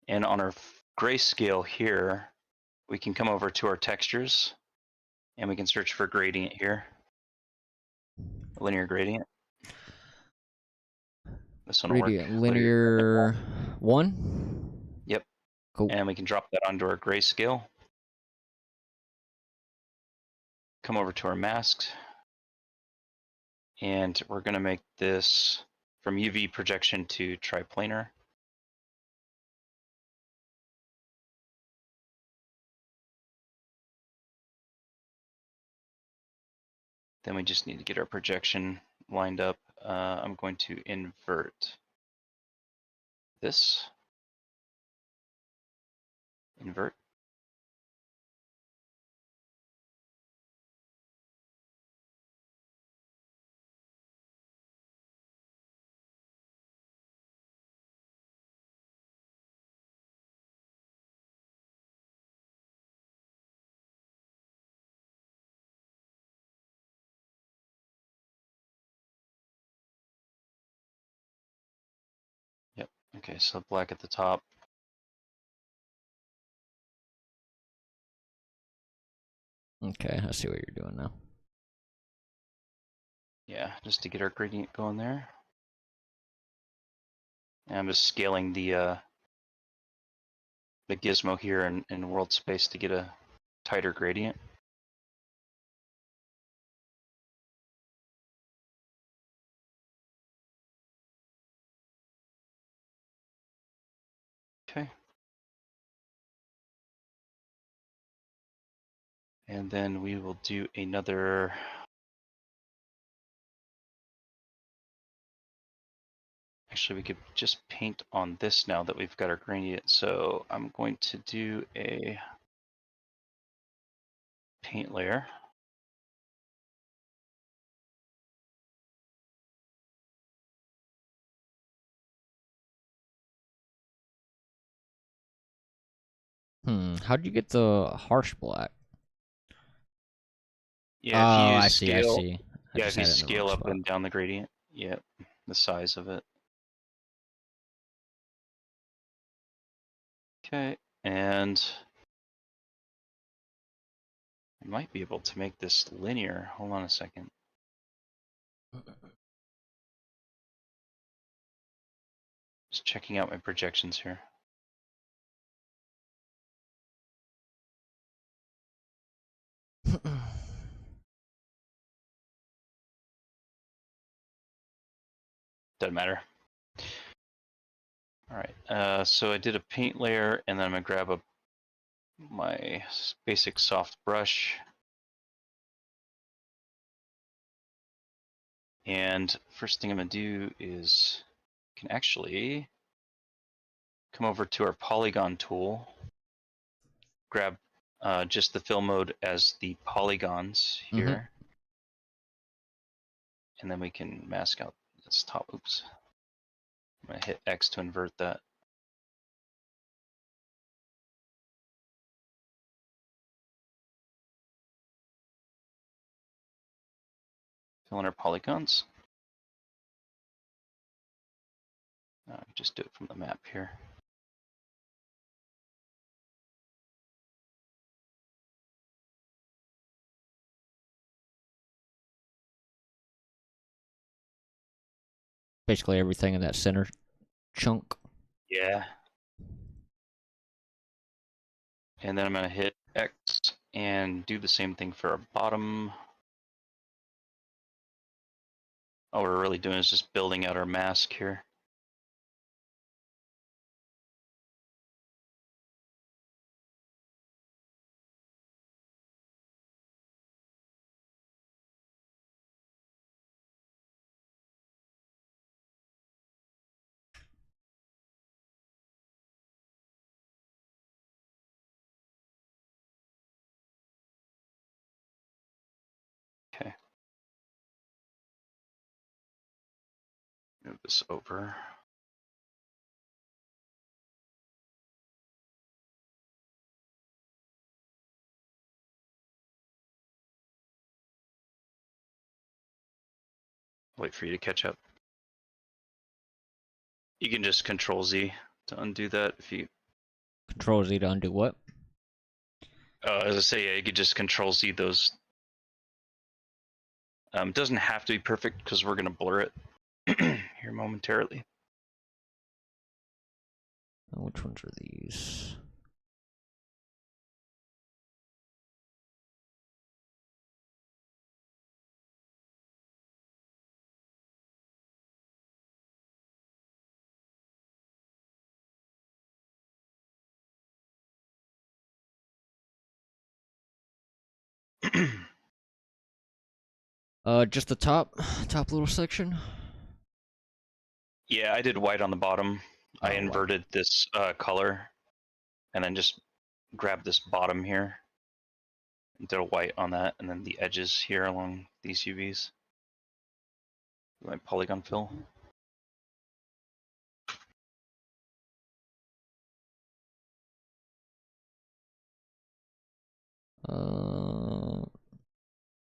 And on our grayscale here, we can come over to our textures and we can search for gradient here. Linear gradient. This one will work. Gradient linear 1? Yep. Cool. And we can drop that onto our grayscale. Come over to our masks. And we're going to make this from UV projection to triplanar. Then we just need to get our projection lined up. I'm going to invert this. Invert. Yep. Okay, so black at the top. Okay, I see what you're doing now. Yeah, just to get our gradient going there. And I'm just scaling the gizmo here in world space to get a tighter gradient. Okay. And then we will do another. Actually, we could just paint on this now that we've got our gradient. So I'm going to do a paint layer. How'd you get the harsh black? Yeah, if Oh, you I scale, see. I yeah, just if you had it in the wrong scale up spot. and down the gradient, yep, the size of it. Okay, and I might be able to make this linear. Hold on a second. Just checking out my projections here. Doesn't matter. All right, so I did a paint layer, and then I'm gonna grab my basic soft brush. And first thing I'm gonna do is can actually come over to our polygon tool, grab just the fill mode as the polygons here, and then we can mask out this top. Oops. I'm gonna hit X to invert that. Fill in our polygons. Just do it from the map here. Basically everything in that center chunk. Yeah. And then I'm gonna hit X and do the same thing for our bottom. All we're really doing is just building out our mask here. Move this over. Wait for you to catch up. You can just Control Z to undo that if you. Control Z to undo what? As I say, yeah, you could just Control Z those. It doesn't have to be perfect because we're gonna blur it here momentarily. Oh, which ones are these? Just the top little section. Yeah, I did white on the bottom. I Oh, wow. inverted this color, and then just grabbed this bottom here, and did a white on that, and then the edges here along these UVs. My polygon fill.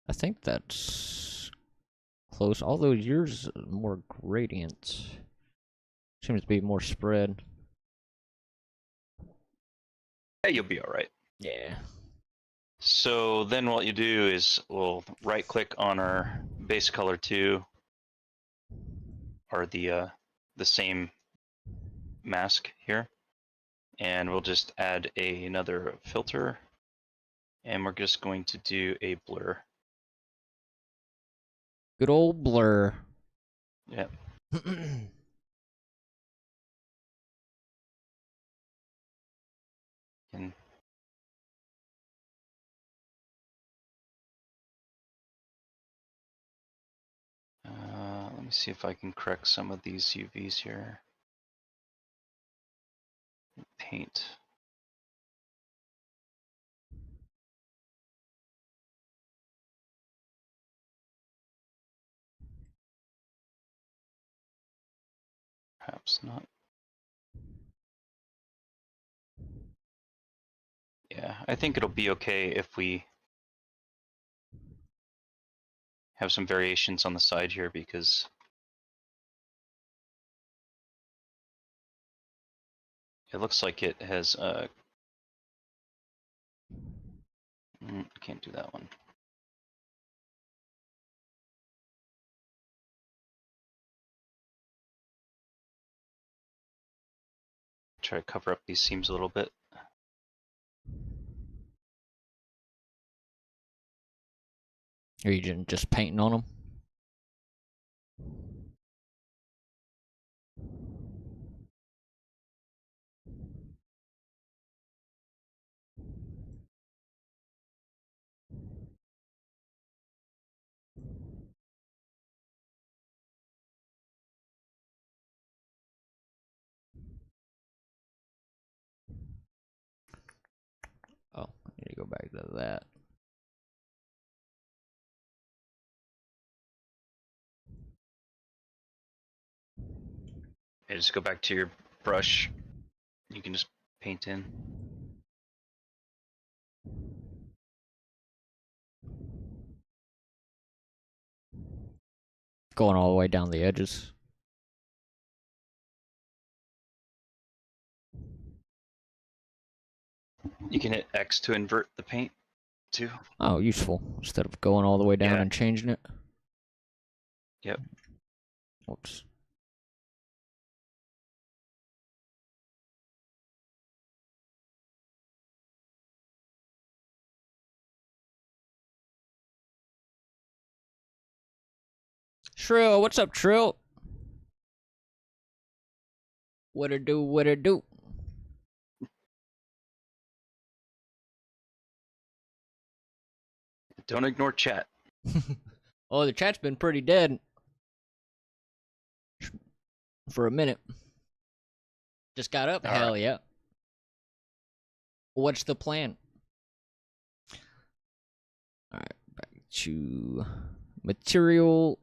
I think that's close. Although yours is more gradient. Seems to be more spread. Yeah, you'll be all right. Yeah. So then what you do is we'll right click on our base color 2, or the same mask here, and we'll just add another filter, and we're just going to do a blur. Good old blur. Yeah. And let me see if I can correct some of these UVs here. Paint. Perhaps not. Yeah, I think it'll be okay if we have some variations on the side here, because it looks like it has can't do that one. Try to cover up these seams a little bit. Are you just painting on them? Oh, I need to go back to that. Yeah, just go back to your brush. You can just paint in. Going all the way down the edges. You can hit X to invert the paint too. Oh, useful. Instead of going all the way down Yeah. and changing it. Yep. Whoops. Trill, what's up, Trill? What it do, what it do? Don't ignore chat. Oh, the chat's been pretty dead for a minute. Just got up, All hell right. yeah. What's the plan? Alright, back to material.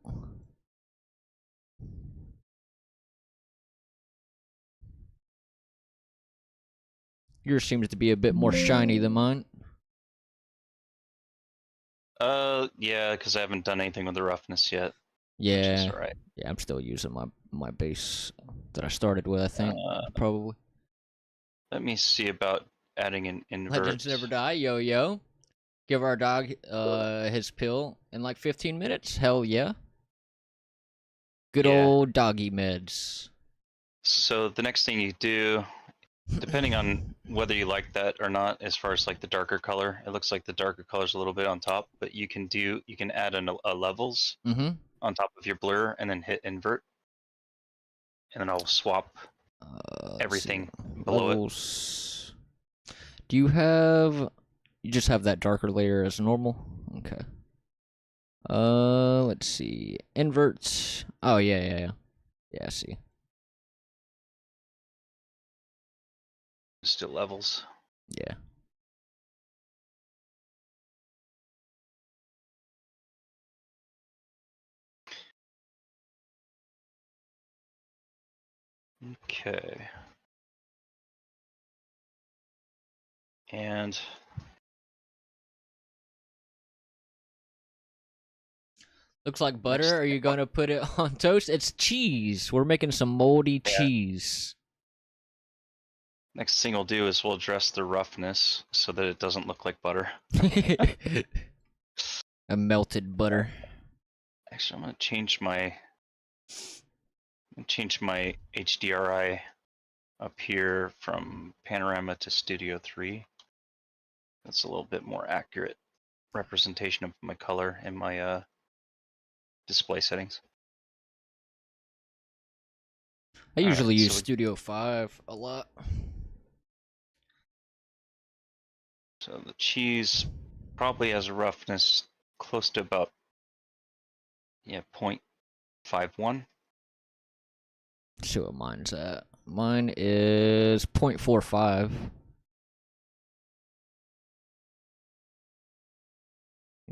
Yours seems to be a bit more shiny than mine. Yeah, because I haven't done anything with the roughness yet. Which is Yeah. alright. Yeah, I'm still using my base that I started with, I think. Probably. Let me see about adding an invert. Legends never die, yo. Give our dog his pill in like 15 minutes. Hell yeah. Good Yeah. old doggy meds. So the next thing you do, depending on whether you like that or not, as far as like the darker color, it looks like the darker color is a little bit on top, but you can add a levels Mm-hmm. on top of your blur and then hit invert, and then I'll swap everything below Levels. Do you have? You just have that darker layer as normal. Okay. Let's see. Inverts. Oh yeah. Yeah, I see. it. Still levels. Yeah. Okay. And Looks like butter. next, Are you gonna put it on toast? It's cheese. We're making some moldy Yeah. cheese. next thing we'll do is we'll address the roughness so that it doesn't look like butter. A melted butter. Actually, I'm gonna change my HDRI up here from Panorama to Studio 3. That's a little bit more accurate representation of my color and my display settings. I usually Alright, use so Studio 5 a lot. So the cheese probably has a roughness close to about 0.51. Let's see what mine's at. Mine is 0.45.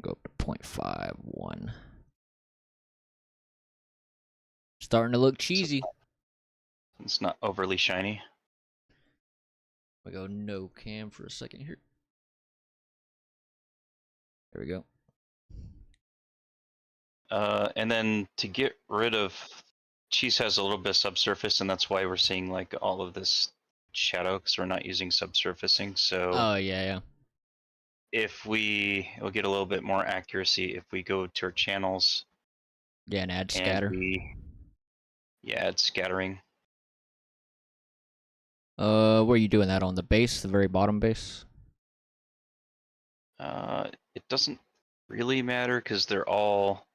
Go up to 0.51. Starting to look cheesy. It's not overly shiny. We go no cam for a second here. There we go. And then to get rid of cheese has a little bit of subsurface, and that's why we're seeing like all of this shadow because we're not using subsurfacing. So Oh yeah. if we'll get a little bit more accuracy if we go to our channels Yeah, and add and scatter. we add scattering. Where are you doing that on the base, the very bottom base? It doesn't really matter because they're all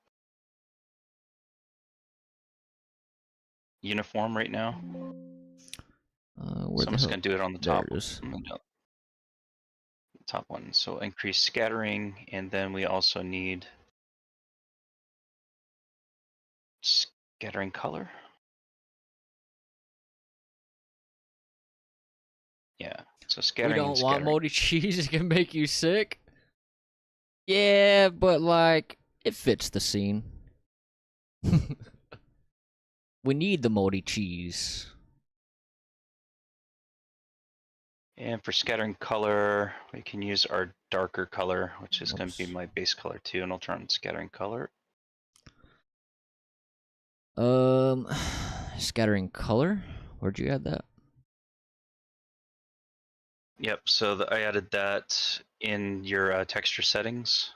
uniform right now. Where So I'm the just hell? gonna do it on the There top. it is. I'm gonna do the top one. So increase scattering, and then we also need scattering color. Yeah. So We scattering and don't want scattering. moldy cheese. It can make you sick. Yeah, but like it fits the scene. We need the moldy cheese. And for scattering color, we can use our darker color, which is going to be Oops. my base color too, and I'll turn on scattering color. Scattering color. Where'd you add that? Yep, so I added that in your texture settings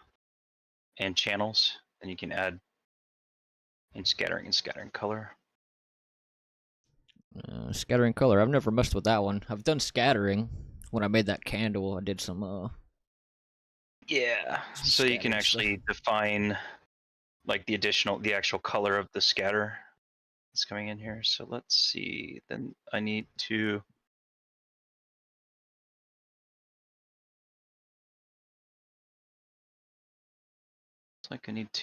and channels, and you can add in scattering and scattering color. Scattering color. I've never messed with that one. I've done scattering. When I made that candle, I did some Yeah, Some so you can scattering actually define like the actual color of the scatter that's coming in here. So let's see, then I need to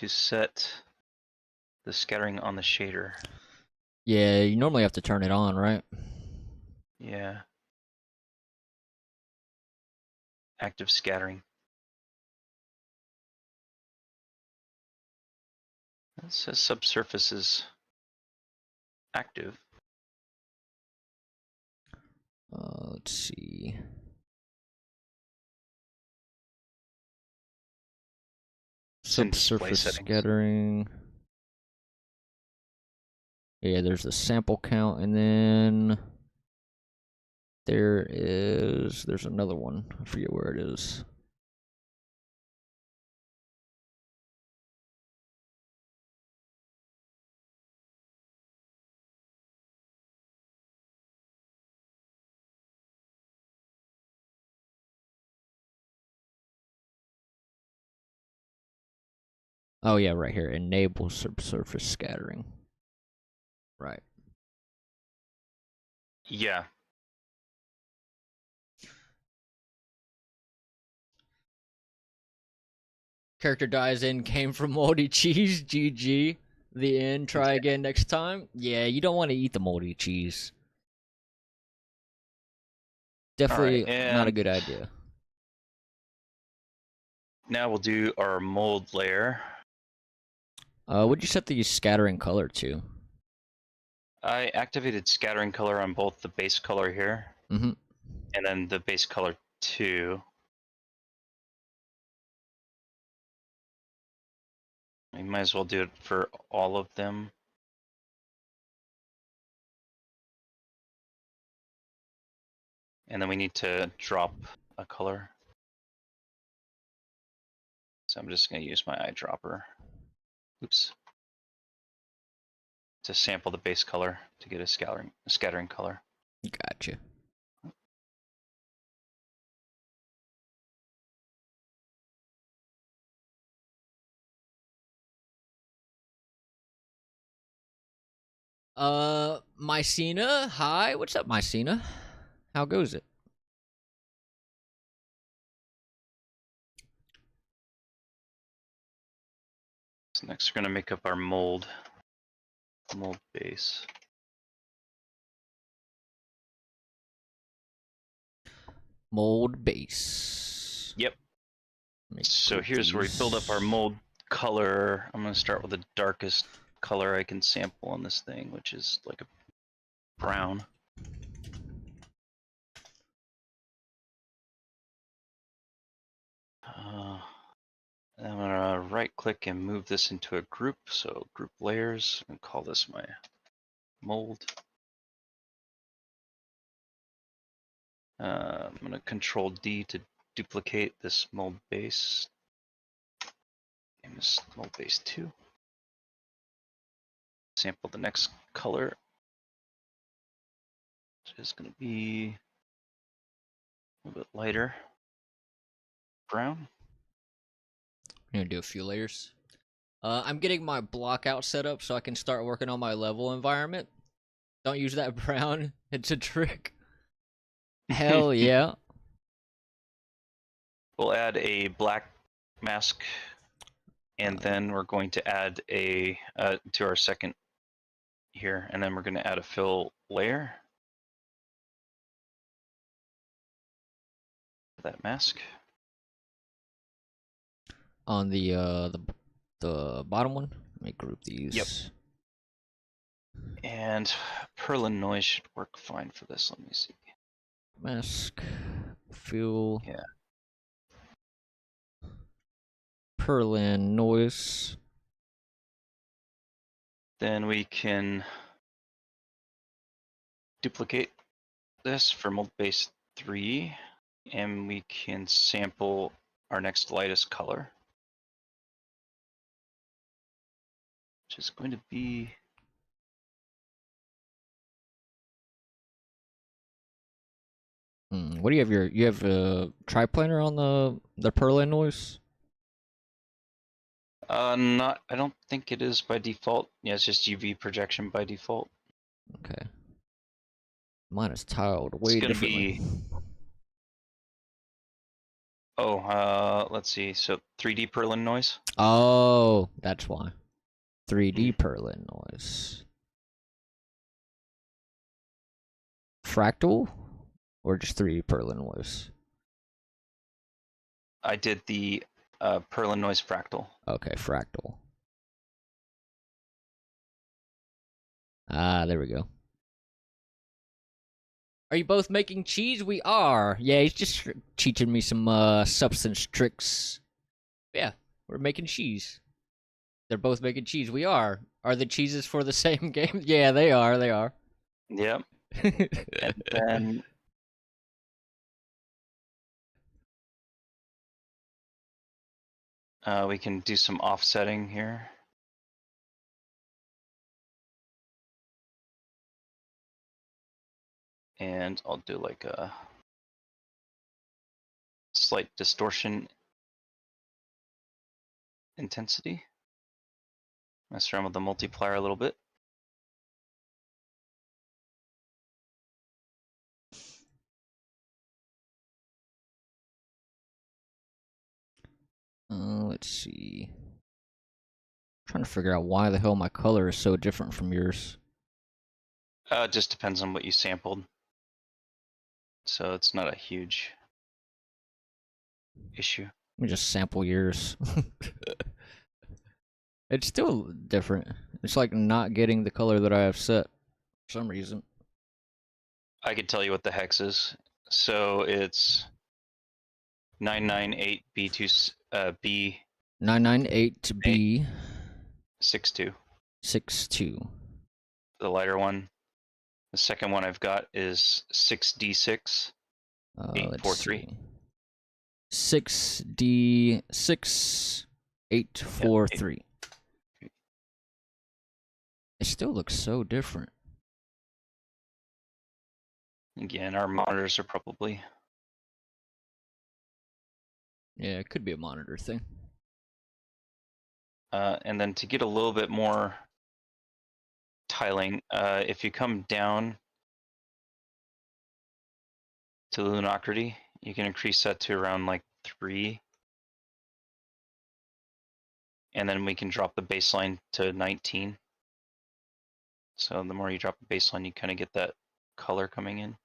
set the scattering on the shader. Yeah, you normally have to turn it on, right? Yeah. Active scattering. It says subsurface is active. Let's see. in display subsurface settings. scattering. Yeah, there's the sample count, and then there's another one. I forget where it is. Oh yeah, right here. Enable subsurface scattering. Right. Yeah. Character dies in came from moldy cheese. GG. The end. Try again next time. Yeah, you don't want to eat the moldy cheese. Definitely not a good idea. Now we'll do our mold layer. What'd you set the scattering color to? I activated scattering color on both the base color here, Mm-hmm. and then the base color 2. We might as well do it for all of them. And then we need to drop a color. So I'm just going to use my eyedropper. Oops. To sample the base color to get a scattering color. Gotcha. Mycena, hi, what's up, Mycena? How goes it? So next we're going to make up our mold base. Mold base. Yep. So here's where we build up our mold color. I'm going to start with the darkest color I can sample on this thing, which is like a brown. I'm gonna right click and move this into a group. So group layers, and call this my mold. I'm gonna Control D to duplicate this mold base. Name this mold base 2. Sample the next color, which is gonna be a little bit lighter brown. I'm gonna do a few layers. I'm getting my block out set up so I can start working on my level environment. Don't use that brown. It's a trick. Hell yeah. We'll add a black mask, and then we're going to add a to our second here, and then we're going to add a fill layer for that mask. On the bottom one, let me group these. Yep. And Perlin noise should work fine for this. Let me see. Mask, fill. Yeah. Perlin noise. Then we can duplicate this for mold base 3, and we can sample our next lightest color, which is going to be What do you have? You have a triplanar on the Perlin noise? not. I don't think it is by default. Yeah, it's just UV projection by default. Okay. Mine is tiled way It's gonna differently. be. Let's see. So 3D Perlin noise. Oh, that's why. 3D Perlin noise. Fractal? Or just 3D Perlin noise? I did the Perlin noise fractal. Okay, fractal. Ah, there we go. Are you both making cheese? We are. Yeah, he's just teaching me some substance tricks. Yeah, We're making cheese. They're both making cheese. We are. Are the cheeses for the same game? Yeah, they are. They are. Yep. And then we can do some offsetting here. And I'll do like a slight distortion intensity. Mess around with the multiplier a little bit. Let's see. I'm trying to figure out why the hell my color is so different from yours. It just depends on what you sampled. So it's not a huge issue. Let me just sample yours. It's still different. It's like not getting the color that I have set for some reason. I could tell you what the hex is. So it's 998B2 B 998B 62. 62. The lighter one. The second one I've got is 6D6 843. 6D6 843. It still looks so different. Again, our monitors are probably. Yeah, it could be a monitor thing. And then to get a little bit more tiling, if you come down to the lunocrity, you can increase that to around like 3. And then we can drop the baseline to 19. So the more you drop the baseline, you kind of get that color coming in.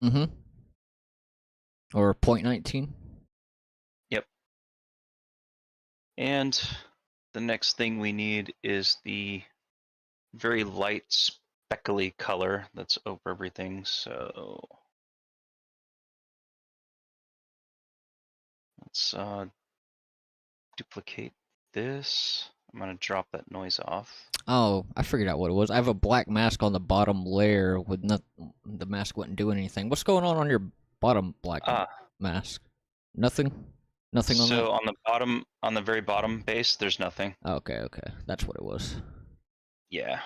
Mm-hmm. Or 0.19. Yep. And the next thing we need is the very light speckly color that's over everything. So let's duplicate this. I'm gonna drop that noise off. Oh, I figured out what it was. I have a black mask on the bottom layer with the mask wasn't doing anything. What's going on your bottom black mask? Nothing? Nothing on that? So on the bottom, on the very bottom base, there's nothing. Okay, that's what it was. Yeah.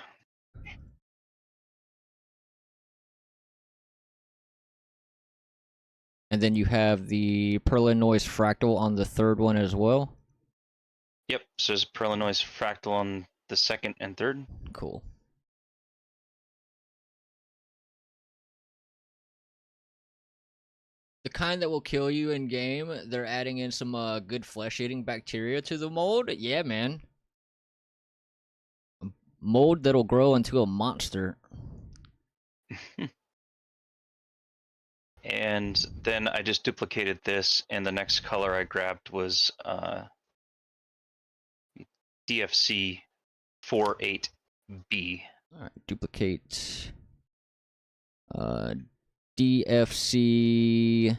And then you have the Perlin Noise Fractal on the third one as well? Yep, so there's Perlin Noise Fractal on the second and third. Cool. The kind that will kill you in game, they're adding in some good flesh-eating bacteria to the mold. Yeah, man. A mold that'll grow into a monster. And then I just duplicated this, and the next color I grabbed was DFC 48B. Alright, duplicate DFC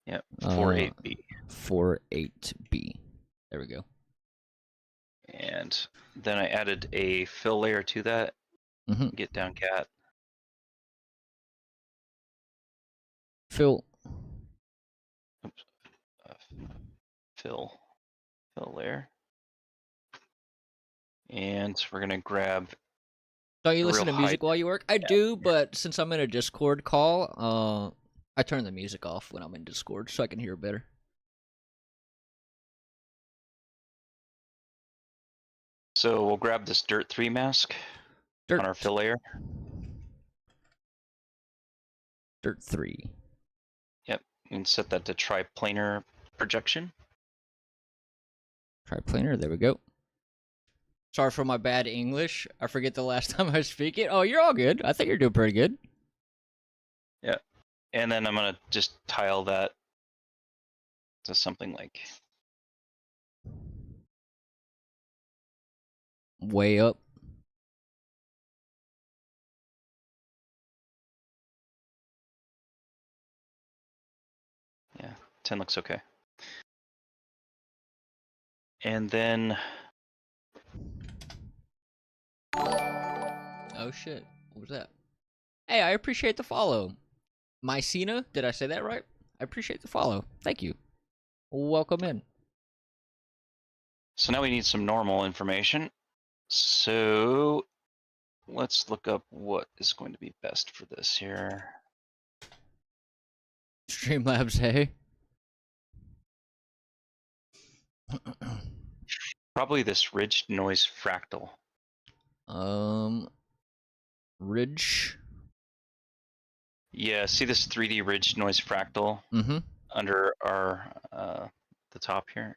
Yep, 48B. 48B. There we go. And then I added a fill layer to that. Get down, cat. Fill. Oops. Fill layer. And we're gonna grab. Don't you listen to music while you work? I do, but since I'm in a Discord call, I turn the music off when I'm in Discord so I can hear better. So we'll grab this Dirt 3 mask on our fill layer. Dirt 3. Yep, and set that to triplanar projection. Triplanar, there we go. Sorry for my bad English. I forget the last time I was speaking. Oh, you're all good. I think you're doing pretty good. Yeah. And then I'm going to just tile that to something like... way up. Yeah, 10 looks okay. And then Oh shit. What was that? Hey, I appreciate the follow. Mycena, did I say that right? I appreciate the follow. Thank you. Welcome in. so now we need some normal information. So let's look up what is going to be best for this here. Streamlabs, hey. Probably this ridged noise fractal. Ridge. Yeah, see this 3D ridged noise fractal Mm-hmm. under our the top here.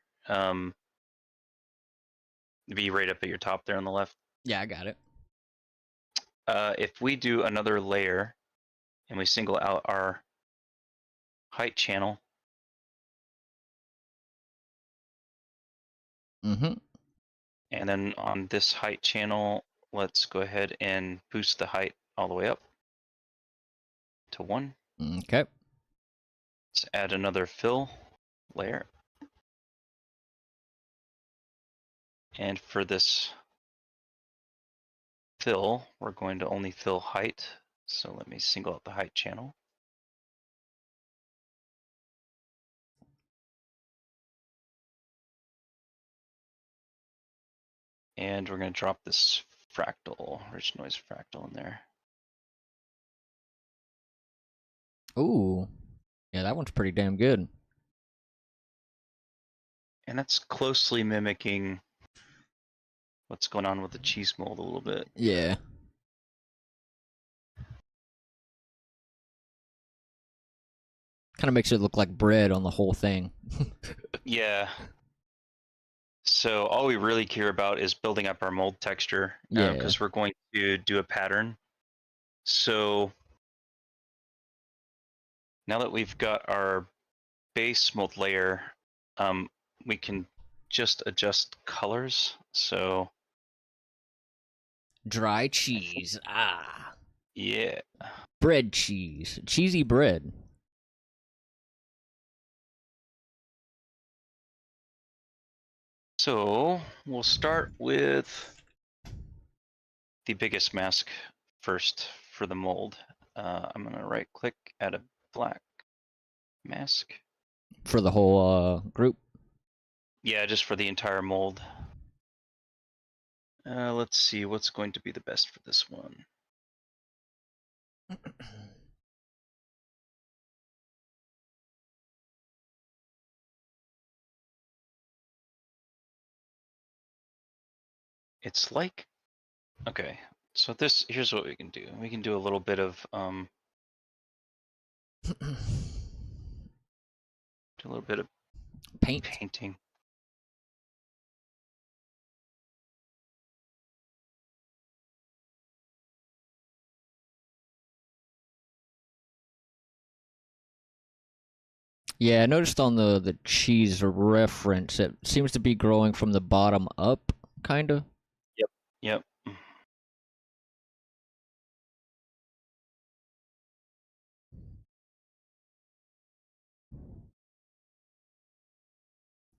Be right up at your top there on the left. Yeah, I got it. If we do another layer and we single out our height channel, Mm-hmm. and then on this height channel, let's go ahead and boost the height all the way up to 1. Okay. Let's add another fill layer. And for this fill, we're going to only fill height. So let me single out the height channel. And we're going to drop this fractal, rich noise fractal in there. Ooh. Yeah, that one's pretty damn good. And that's closely mimicking what's going on with the cheese mold a little bit. Yeah. Kind of makes it look like bread on the whole thing. Yeah. So all we really care about is building up our mold texture, Yeah. because we're going to do a pattern. So now that we've got our base mold layer, we can just adjust colors. So Dry cheese. Ah. yeah, Bread cheese. Cheesy bread. so we'll start with the biggest mask first for the mold. I'm gonna right click, add a black mask. For the whole group. Yeah, just for the entire mold. Let's see what's going to be the best for this one. It's like, okay, so here's what we can do. We can do a little bit of Paint. painting. Yeah, I noticed on the cheese reference, it seems to be growing from the bottom up, kind of. Yep.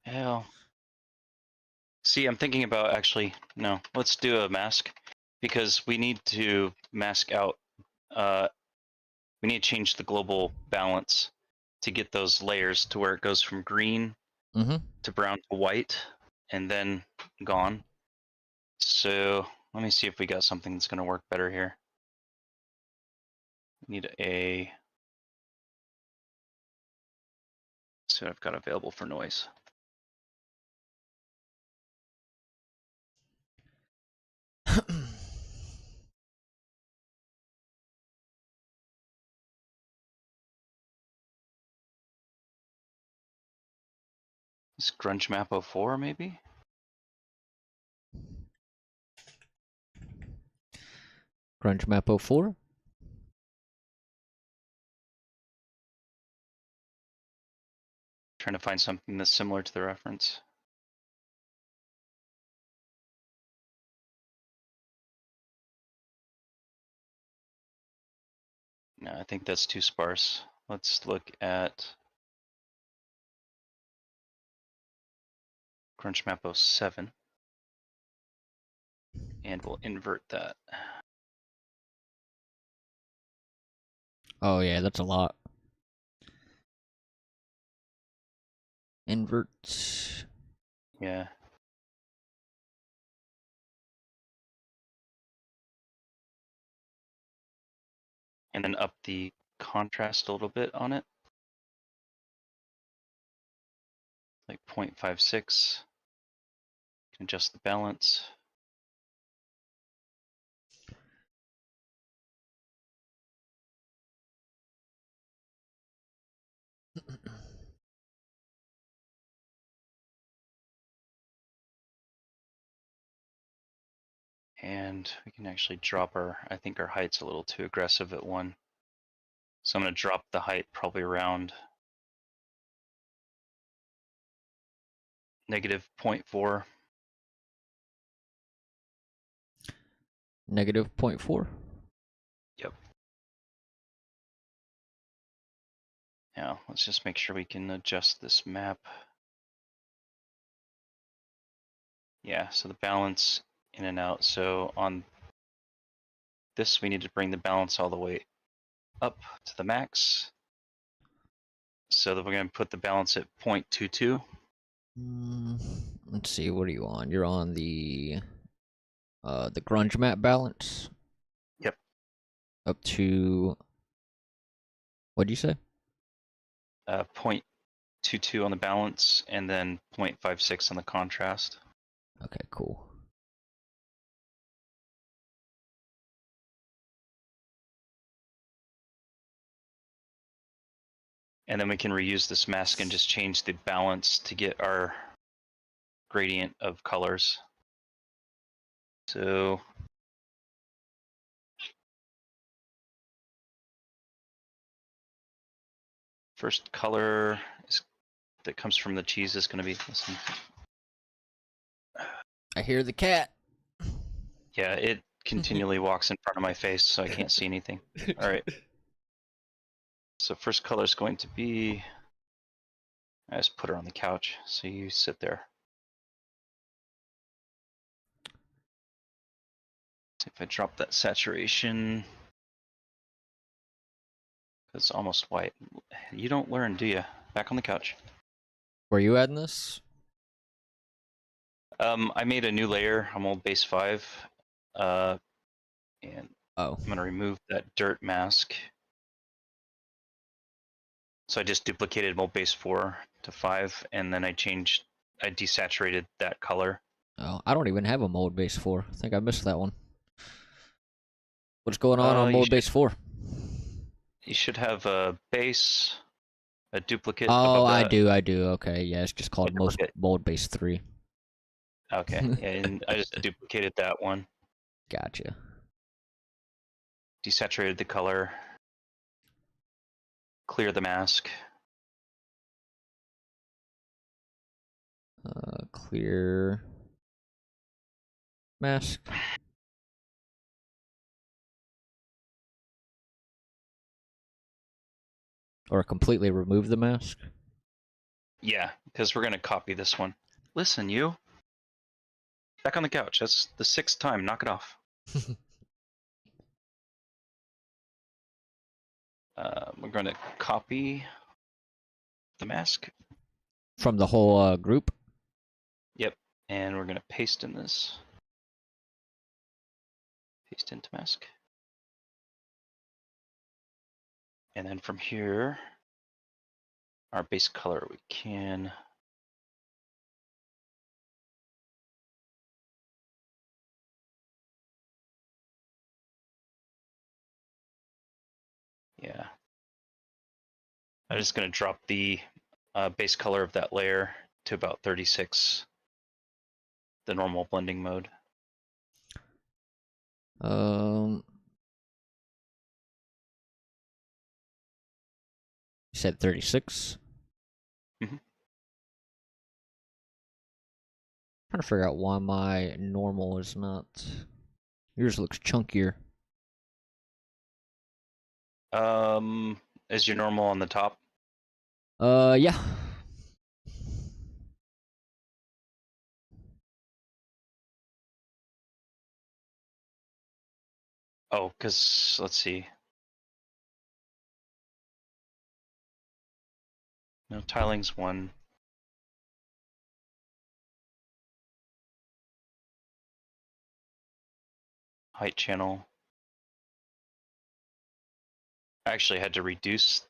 Hell. See, I'm thinking about actually, no, let's do a mask because we need to mask out, we need to change the global balance to get those layers to where it goes from green Mm-hmm. to brown to white and then gone. So let me see if we got something that's going to work better here. We need a, see what I've got available for noise. Is Grunge Map 04 maybe? Grunge Map 04. Trying to find something that's similar to the reference. No, I think that's too sparse. Let's look at grunge map 07. And we'll invert that. Oh yeah, that's a lot. Invert. Yeah. And then up the contrast a little bit on it. Like 0.56. Can adjust the balance. And we can actually drop our, I think our height's a little too aggressive at 1. So I'm going to drop the height probably around -0.4. -0.4. Yep. Now let's just make sure we can adjust this map. Yeah, so the balance in and out. So on this, we need to bring the balance all the way up to the max. So that we're going to put the balance at 0.22. Let's see, what are you on? You're on the grunge map balance? Yep. Up to, what'd you say? 0.22 on the balance, and then 0.56 on the contrast. Okay, cool. And then we can reuse this mask and just change the balance to get our gradient of colors. So first color that comes from the cheese is going to be, listen. I hear the cat. Yeah, it continually walks in front of my face, so I can't see anything. All right. So first color is going to be, I just put her on the couch, so you sit there. If I drop that saturation, it's almost white. You don't learn, do you? Back on the couch. Were you adding this? I made a new layer. I'm on base 5, and Oh. I'm gonna remove that dirt mask. So I just duplicated mold base 4 to 5, and then I desaturated that color. Oh, I don't even have a mold base 4. I think I missed that one. What's going on mold base 4? You should have a base, a duplicate. Oh, above I that. do. Okay, yeah, it's just called Duplicate. mold base 3. Okay, and I just duplicated that one. Gotcha. Desaturated the color. Clear the mask. Clear mask. Or completely remove the mask. Yeah, because we're gonna copy this one. Listen, you. Back on the couch. That's the 6th time. Knock it off. We're going to copy the mask. From the whole group? Yep. And we're going to paste in this. Paste into mask. And then from here, our base color, we can yeah. I'm just going to drop the base color of that layer to about 36, the normal blending mode. You said 36? Mhm. Trying to figure out why my normal is not. Yours looks chunkier. Is your normal on the top? Yeah. Oh, because let's see. No, tiling's 1. Height channel. I actually had to reduce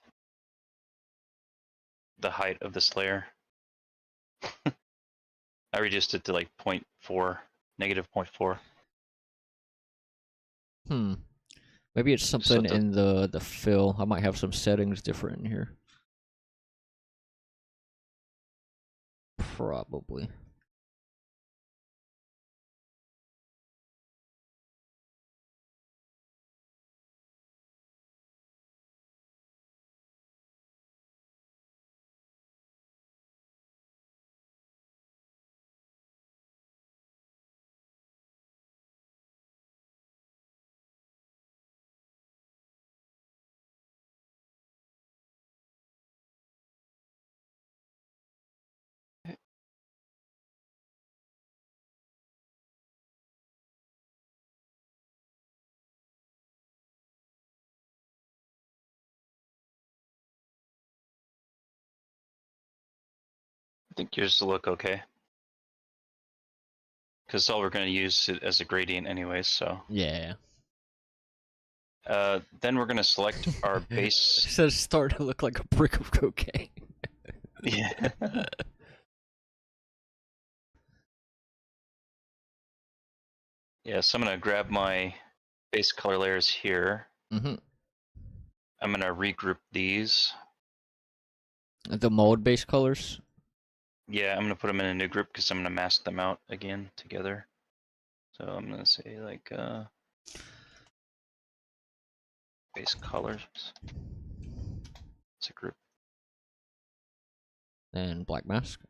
the height of this layer. I reduced it to like 0.4, negative 0.4. Maybe it's So something in the fill. I might have some settings different in here. Probably. I think yours will look okay. Because all we're going to use it as a gradient anyways, so. Yeah. Then we're going to select our base. It says start to look like a brick of cocaine. Yeah. Yeah, so I'm going to grab my base color layers here. Mm-hmm. I'm going to regroup these. The mold base colors. Yeah, I'm going to put them in a new group because I'm going to mask them out again together. So I'm going to say like base colors. It's a group. And black mask.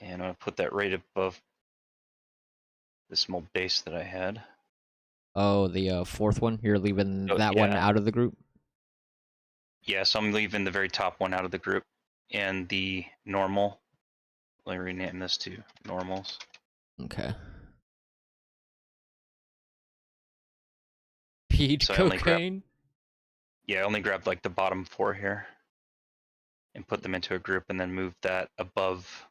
And I'm going to put that right above this mold base that I had. Oh, the fourth one. You're leaving that one Yeah. out of the group. Yeah, so I'm leaving the very top one out of the group. And the normal. Let me rename this to normals. Okay. Peach So I only cocaine. I only grabbed like the bottom 4 here and put them into a group and then moved that above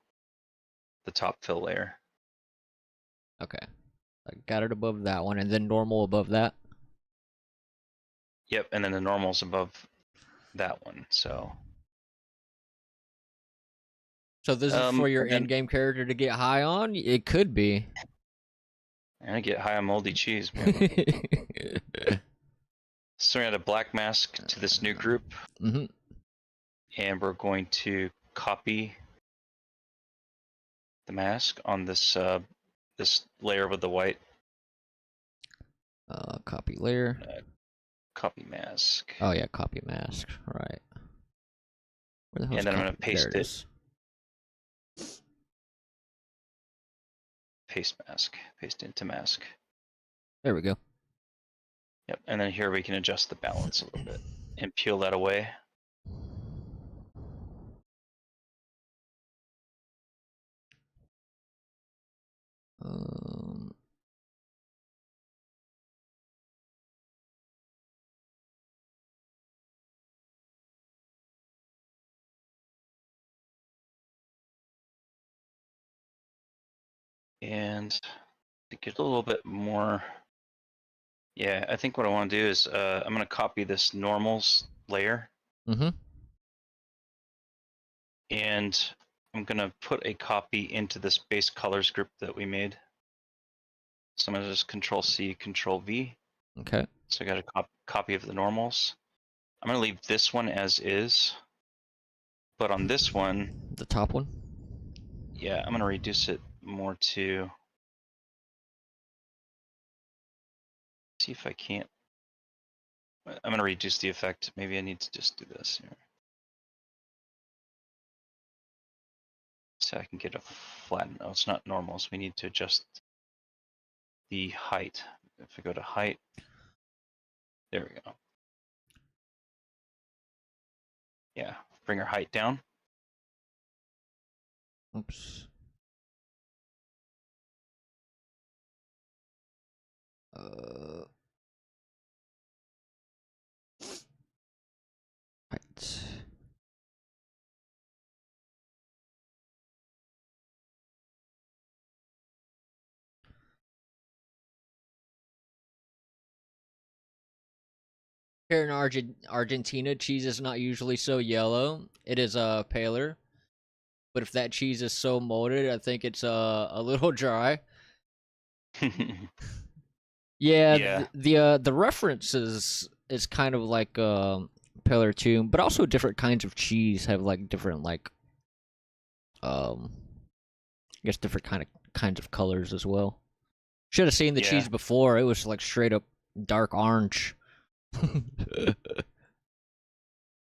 the top fill layer. Okay. I got it above that one, and then normal above that. Yep, and then the normals above that one. So This is for your and then in-game character to get high on? It could be. I get high on moldy cheese, man. So we add a black mask to this new group. Mm-hmm. And we're going to copy the mask on this this layer with the white. Copy layer. Copy mask. Oh yeah, copy mask. Right. Where the hell's And then I'm copy? going to paste There it it. is. Paste mask. Paste into mask. There we go. Yep, and then here we can adjust the balance a little bit and peel that away. Um, And to get a little bit more, yeah, I think what I want to do is I'm going to copy this normals layer. mm-hmm. And I'm going to put a copy into this base colors group that we made. So I'm going to just Control C, Control V. Okay. So I got a copy of the normals. I'm going to leave this one as is. But on this one, The top one. yeah, I'm going to reduce it more to, see if I can't. I'm going to reduce the effect. Maybe I need to just do this here. So I can get a flatten. Oh, it's not normals. We need to adjust the height. If we go to height, there we go. Yeah, bring our height down. Oops. Uh, right. Here in Argentina, cheese is not usually so yellow. It is paler. But if that cheese is so molded, I think it's a little dry. Yeah, Yeah. the reference is kind of like paler too, but also different kinds of cheese have like different like um I guess different kinds of colors as well. Should have seen the Yeah. cheese before. It was like straight up dark orange.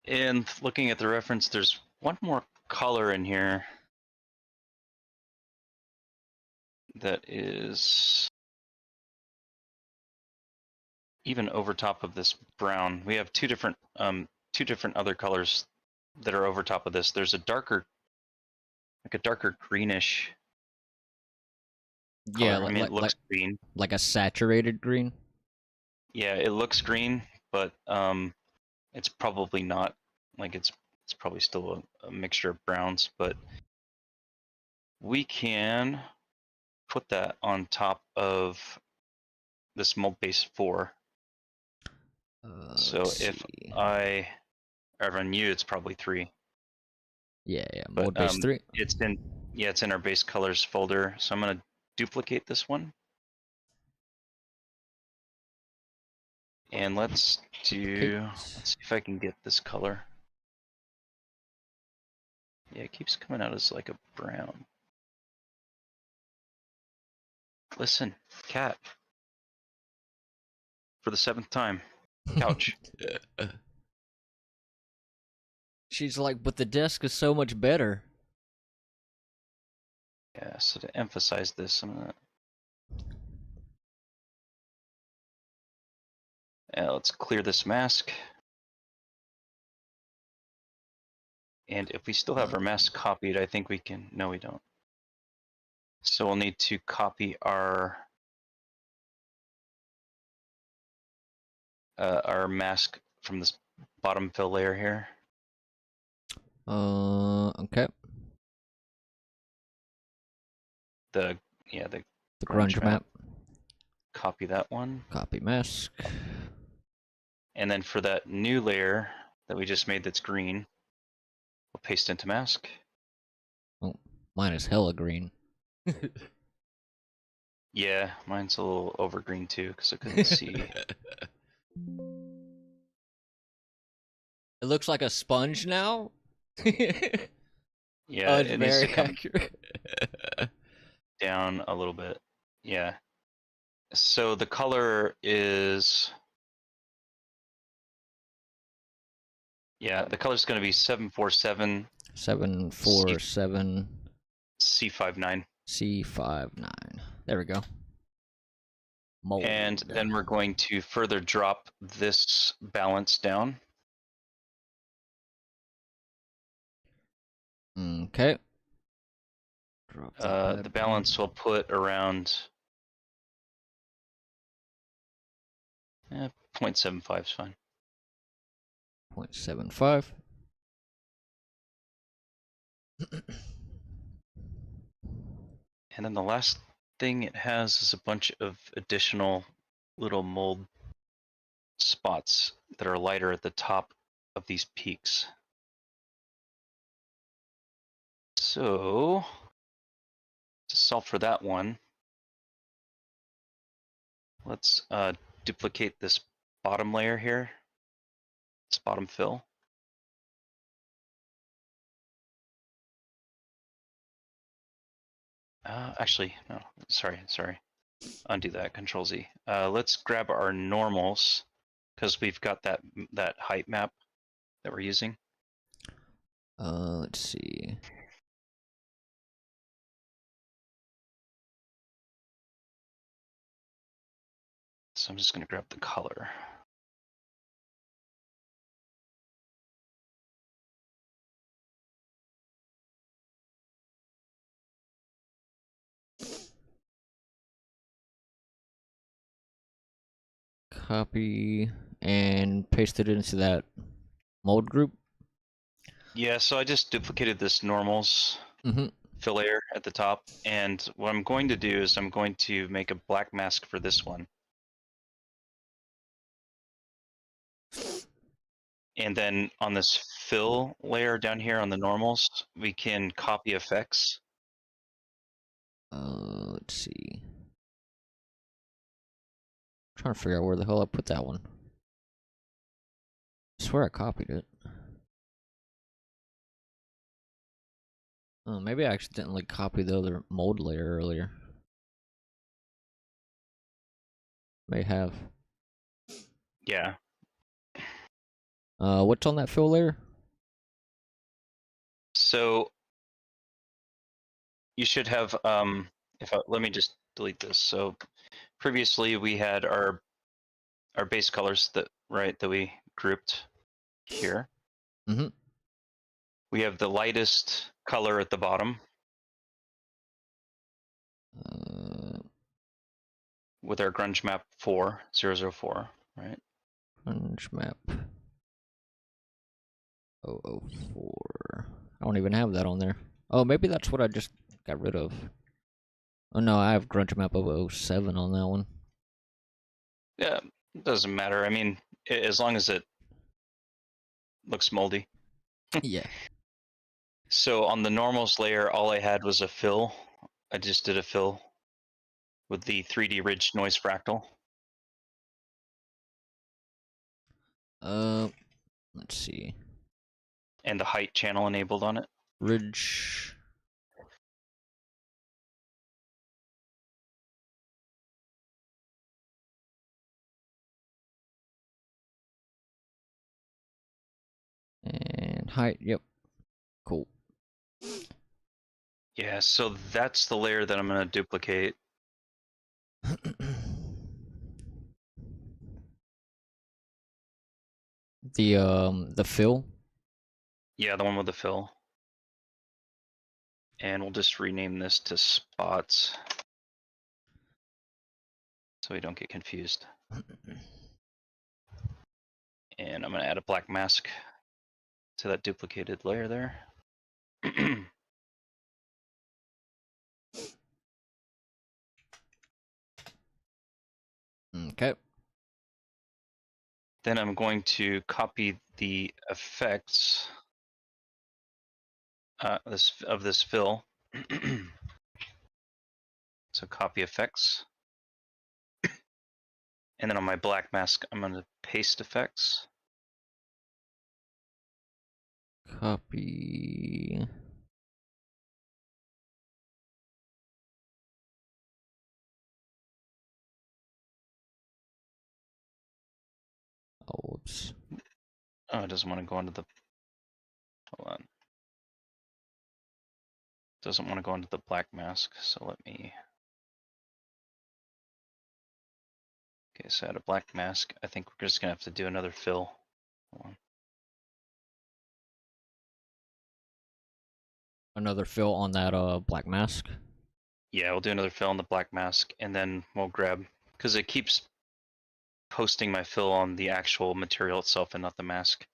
And looking at the reference, there's one more color in here that is even over top of this brown. We have two different other colors that are over top of this. There's a darker, like a darker greenish Yeah, color. I mean, it looks green. like a saturated green. Yeah, it looks green, but it's probably not. Like it's probably still a mixture of browns, but we can put that on top of this mold base 4. So if See. I run you, it's probably 3. Yeah, But mold base 3. it's in our base colors folder. So I'm gonna duplicate this one. And let's see if I can get this color. Yeah, it keeps coming out as like a brown. Listen, cat. For the 7th time. Couch. She's like, but the desk is so much better. Yeah, so to emphasize this, I'm gonna let's clear this mask. And if we still have our mask copied, I think we can. No, we don't. So we'll need to copy our mask from this bottom fill layer here. Okay. The grunge map. Copy that one. Copy mask. And then for that new layer that we just made that's green, we'll paste into mask. Oh, mine is hella green. Yeah, mine's a little over green too because I couldn't see. It looks like a sponge now. Yeah, it's it needs to very come accurate. down a little bit. Yeah. So the color is, the color is going to be 747 747 C59. C59. There we go. Mold. And then we're going to further drop this balance down. Okay. Drop The balance will put around 0.75 is fine. 0.75. And then the last thing it has is a bunch of additional little mold spots that are lighter at the top of these peaks. So to solve for that one, let's duplicate this bottom layer here, this bottom fill. Actually, no, sorry. Undo that, Control Z. Let's grab our normals because we've got that height map that we're using. Let's see. So I'm just going to grab the color. Copy and paste it into that mold group. Yeah, so I just duplicated this normals Mm-hmm. fill layer at the top, and what I'm going to do is I'm going to make a black mask for this one. And then on this fill layer down here on the normals, we can copy effects. Let's see. I'm trying to figure out where the hell I put that one. I swear I copied it. Oh, maybe I accidentally copied the other mold layer earlier. May have. Yeah. What's on that fill layer? So you should have let me just delete this. So previously we had our base colors that we grouped here. Mm-hmm. We have the lightest color at the bottom with our grunge map 4004, right? Grunge map 004. I don't even have that on there. Oh, maybe that's what I just got rid of. Oh no, I have grunge map 007 on that one. Yeah, it doesn't matter. I mean, as long as it looks moldy. Yeah. So on the normals layer, all I had was a fill. I just did a fill with the 3D ridge noise fractal. Let's see. And the height channel enabled on it. Ridge. And height, yep. Cool. Yeah, so that's the layer that I'm going to duplicate. The fill. Yeah, the one with the fill. And we'll just rename this to spots so we don't get confused. And I'm going to add a black mask to that duplicated layer there. Okay. Then I'm going to copy the effects of this fill. So copy effects. And then on my black mask, I'm going to paste effects. Copy. Oh, whoops. Oh, it doesn't want to go into the. Hold on. Doesn't want to go into the black mask, so let me. Okay, so add a black mask. I think we're just gonna have to do another fill. Hold on. Another fill on that black mask. Yeah, we'll do another fill on the black mask, and then we'll grab because it keeps posting my fill on the actual material itself and not the mask.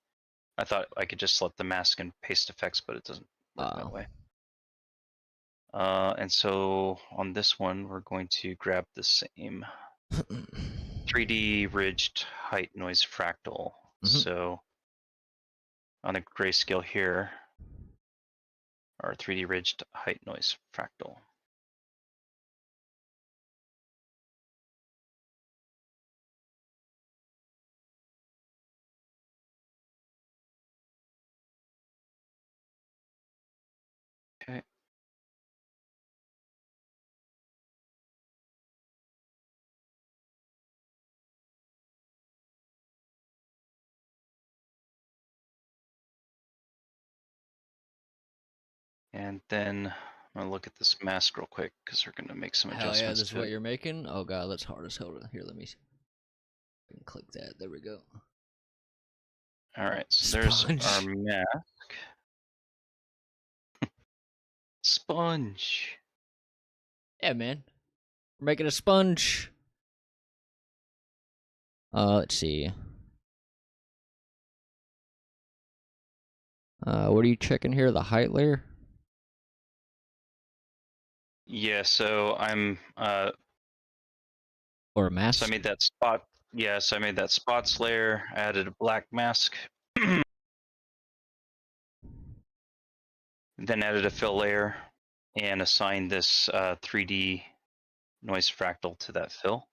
I thought I could just select the mask and paste effects, but it doesn't work that way. And so on this one, we're going to grab the same 3D ridged height noise fractal. So on the grayscale here, our 3D ridged height noise fractal. Okay. And then I'm gonna look at this mask real quick because we're gonna make some Hell adjustments. yeah, this is to what it. you're making? Oh god, that's hard as hell. Here, let me click that. There we go. All right, so there's Sponge. our mask. Sponge. Yeah, man. We're making a sponge. Let's see. What are you checking here? The height layer? Yeah, so I'm Or a so I mask? made that spot. Yeah, so I made that spots layer. I added a black mask, then added a fill layer, and assigned this 3D noise fractal to that fill.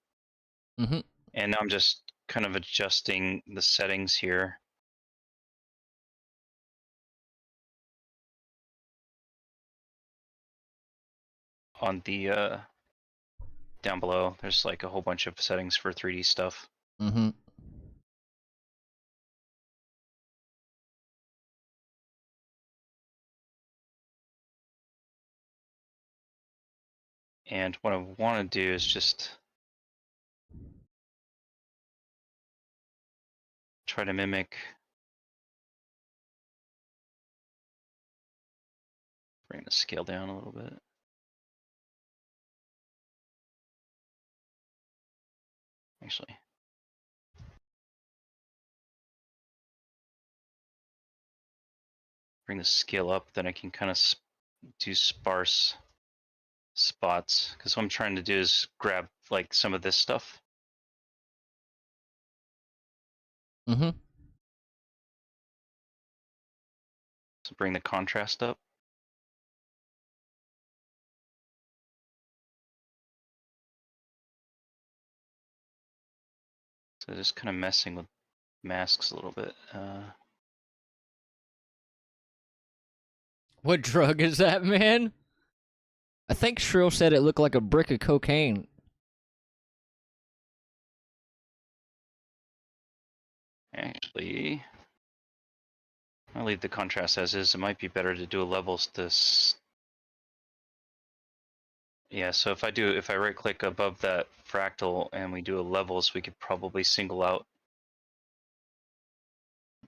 Mm-hmm. And now I'm just kind of adjusting the settings here. On the down below, there's like a whole bunch of settings for 3D stuff. Mm-hmm. And what I want to do is just try to mimic. Bring the scale down a little bit. Actually, bring the scale up, then I can kind of do sparse spots. Because what I'm trying to do is grab like some of this stuff. Mm-hmm. So bring the contrast up. So just kind of messing with masks a little bit. What drug is that, man? I think Shrill said it looked like a brick of cocaine. Actually, I'll leave the contrast as is. It might be better to do a levels this. Yeah, so if I right click above that fractal and we do a levels, we could probably single out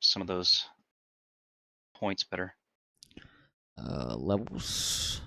some of those points better. Levels.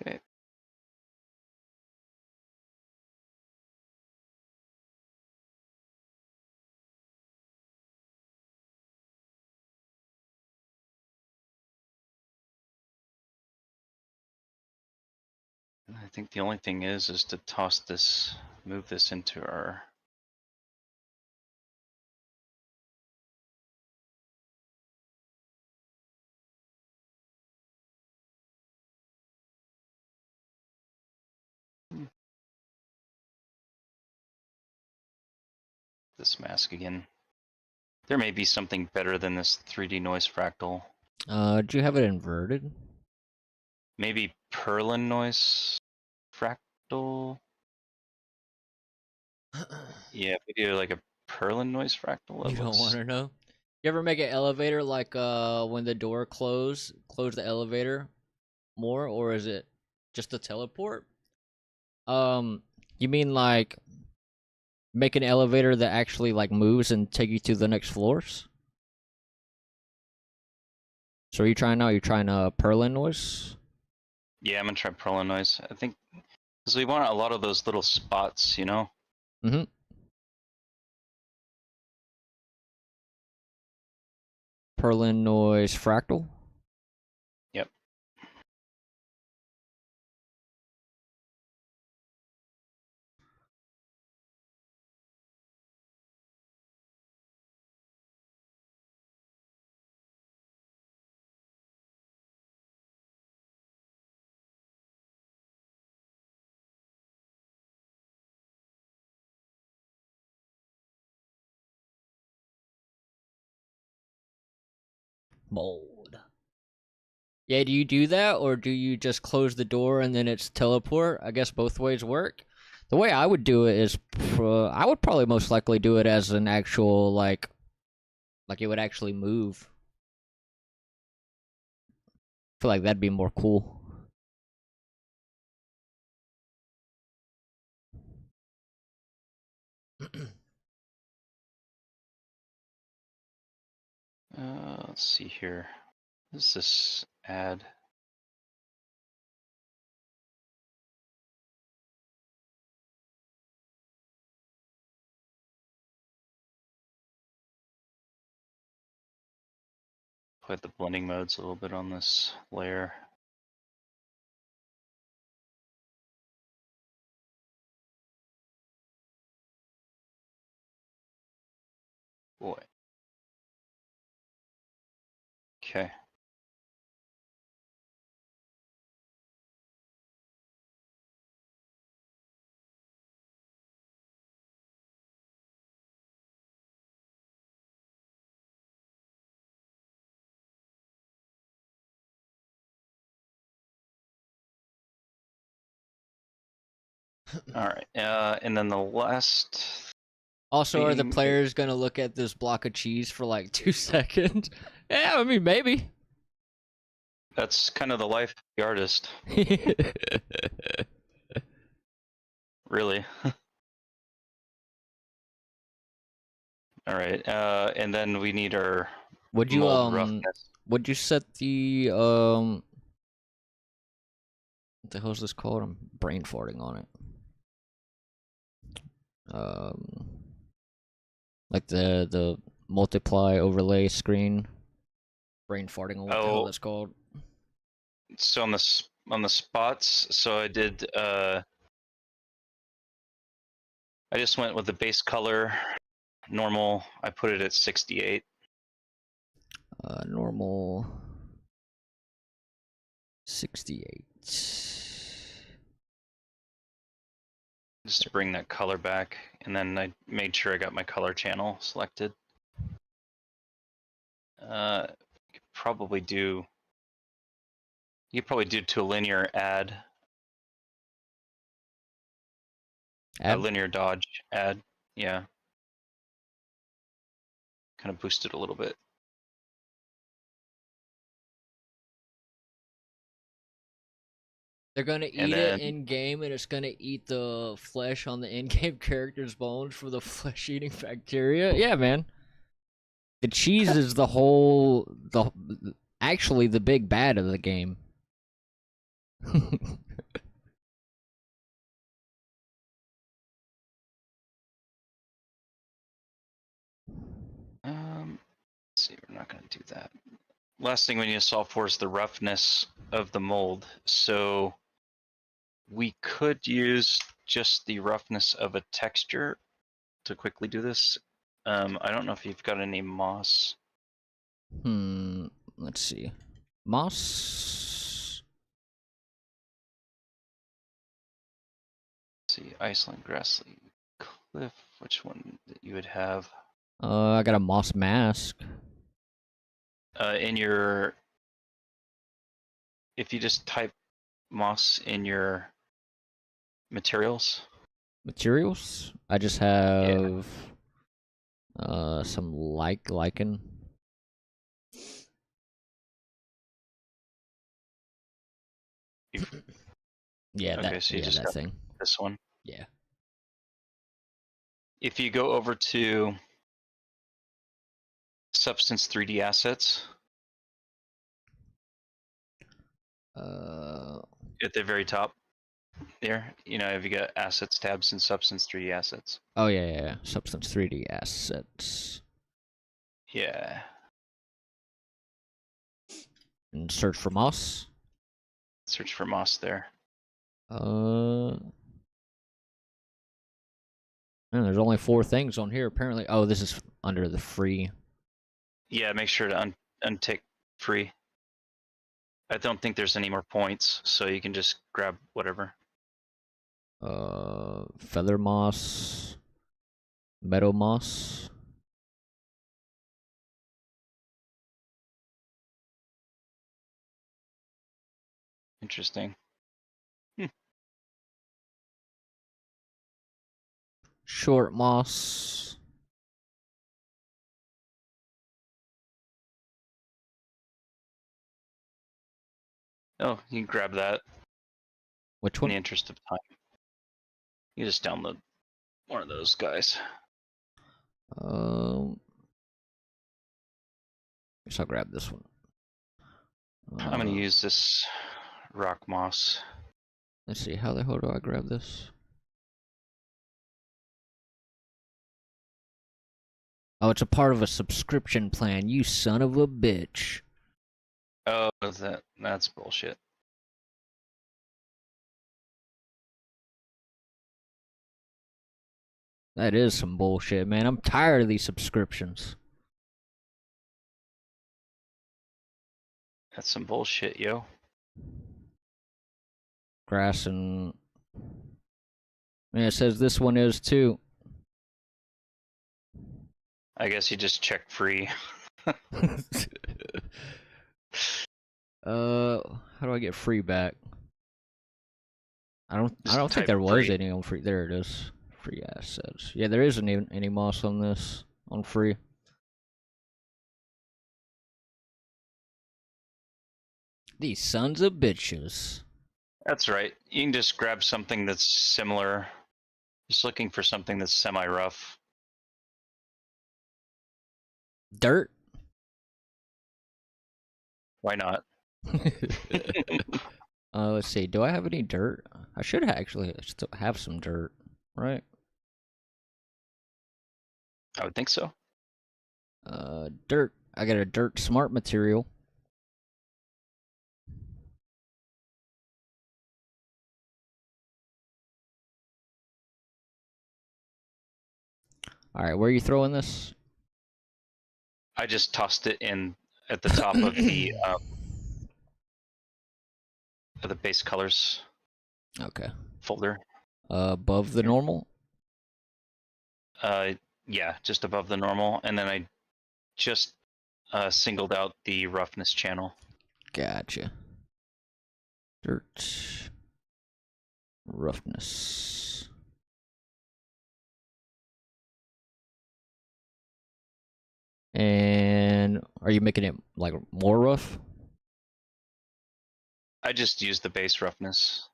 Okay. I think the only thing is to toss this, move this into our. This mask again. There may be something better than this 3D noise fractal. Do you have it inverted? Maybe Perlin noise fractal. Yeah, if we do like a Perlin noise fractal. You don't want to know? You ever make an elevator like when the door close the elevator more, or is it just a teleport? You mean like make an elevator that actually like moves and take you to the next floors? So are you trying now? You're trying Perlin noise? Yeah, I'm gonna try Perlin noise. I think because we want a lot of those little spots, you know. Mm-hmm. Perlin noise fractal. Yep. Mold. Yeah, do you do that or do you just close the door and then it's teleport? I guess both ways work. The way I would do it is, I would probably most likely do it as an actual like it would actually move. I feel like that'd be more cool. Let's see here. What is this ad? Put the blending modes a little bit on this layer. Boy. Okay. All right. And then the last Also, are the thing players gonna look at this block of cheese for like 2 seconds? Yeah, I mean maybe. that's kind of the life of the artist, really. All right. And then we need our would you mold roughness. would you set the what the hell's this called? I'm brain farting on it. Like the multiply overlay screen. Brain farting on what the hell Oh, that's called. so on the spots, so I did I just went with the base color normal. I put it at 68. Normal 68. Just to bring that color back, and then I made sure I got my color channel selected. Probably do. You could probably do to a linear add. A linear dodge add. Yeah. Kind of boost it a little bit. They're gonna And eat it then in game, and it's gonna eat the flesh on the in-game character's bones for the flesh-eating bacteria. Yeah, man. The cheese is actually the big bad of the game. let's see, we're not going to do that. Last thing we need to solve for is the roughness of the mold. So we could use just the roughness of a texture to quickly do this. I don't know if you've got any moss. Let's see. Moss. Let's see, Iceland, Grassly, Cliff. Which one that you would have? I got a moss mask. In your, if you just type moss in your materials. Materials? I just have some lichen. Yeah, Okay, so you just that got thing. this one. Yeah. If you go over to Substance 3D Assets, at the very top there, you know, have you got Assets tabs in Substance 3D Assets? Oh yeah. Substance 3D assets. Yeah. And search for moss. Search for moss there. Man, there's only 4 things on here apparently. Oh, this is under the free. Yeah, make sure to untick free. I don't think there's any more points, so you can just grab whatever. Feather moss. Meadow moss. Interesting. Short moss. Oh, you can grab that Which in the one? interest of time. You just download one of those guys. Guess I'll grab this one. I'm gonna use this rock moss. Let's see, how the hell do I grab this? Oh, it's a part of a subscription plan, you son of a bitch. Oh, that's bullshit. That is some bullshit, man. I'm tired of these subscriptions. That's some bullshit, yo. Grass and... Yeah, it says this one is too. I guess you just check free. How do I get free back? I don't Just think type there was free. any on free. There it is. Free assets. Yeah, there isn't even any moss on this on free. These sons of bitches. That's right. You can just grab something that's similar. Just looking for something that's semi-rough. Dirt. Why not? Let's see. Do I have any dirt? I should actually still have some dirt, right? I would think so. Dirt. I got a dirt smart material. All right, where are you throwing this? I just tossed it in at the top of the base colors Okay. folder. Above the normal. Yeah, just above the normal, and then I just singled out the roughness channel. Gotcha. Dirt. Roughness. And are you making it like more rough? I just used the base roughness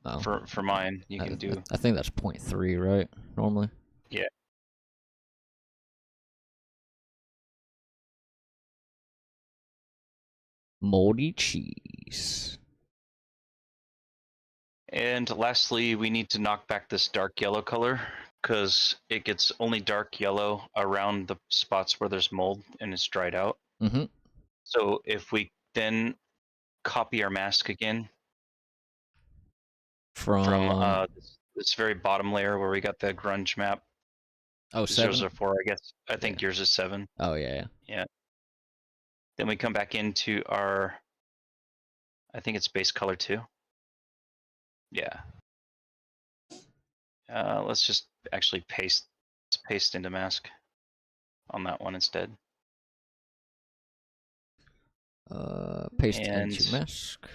Oh, for mine. You can do. I think that's 0.3, right? Normally. Yeah. Moldy cheese. And lastly, we need to knock back this dark yellow color because it gets only dark yellow around the spots where there's mold and it's dried out. Mm-hmm. So if we then copy our mask again from this very bottom layer where we got the grunge map. Oh, Zeros 7? are 4, I guess. I think yours is 7. Oh, yeah. Yeah. Then we come back into our, I think it's base color 2. Yeah. Let's just actually paste into mask on that one instead. Paste And- into mask.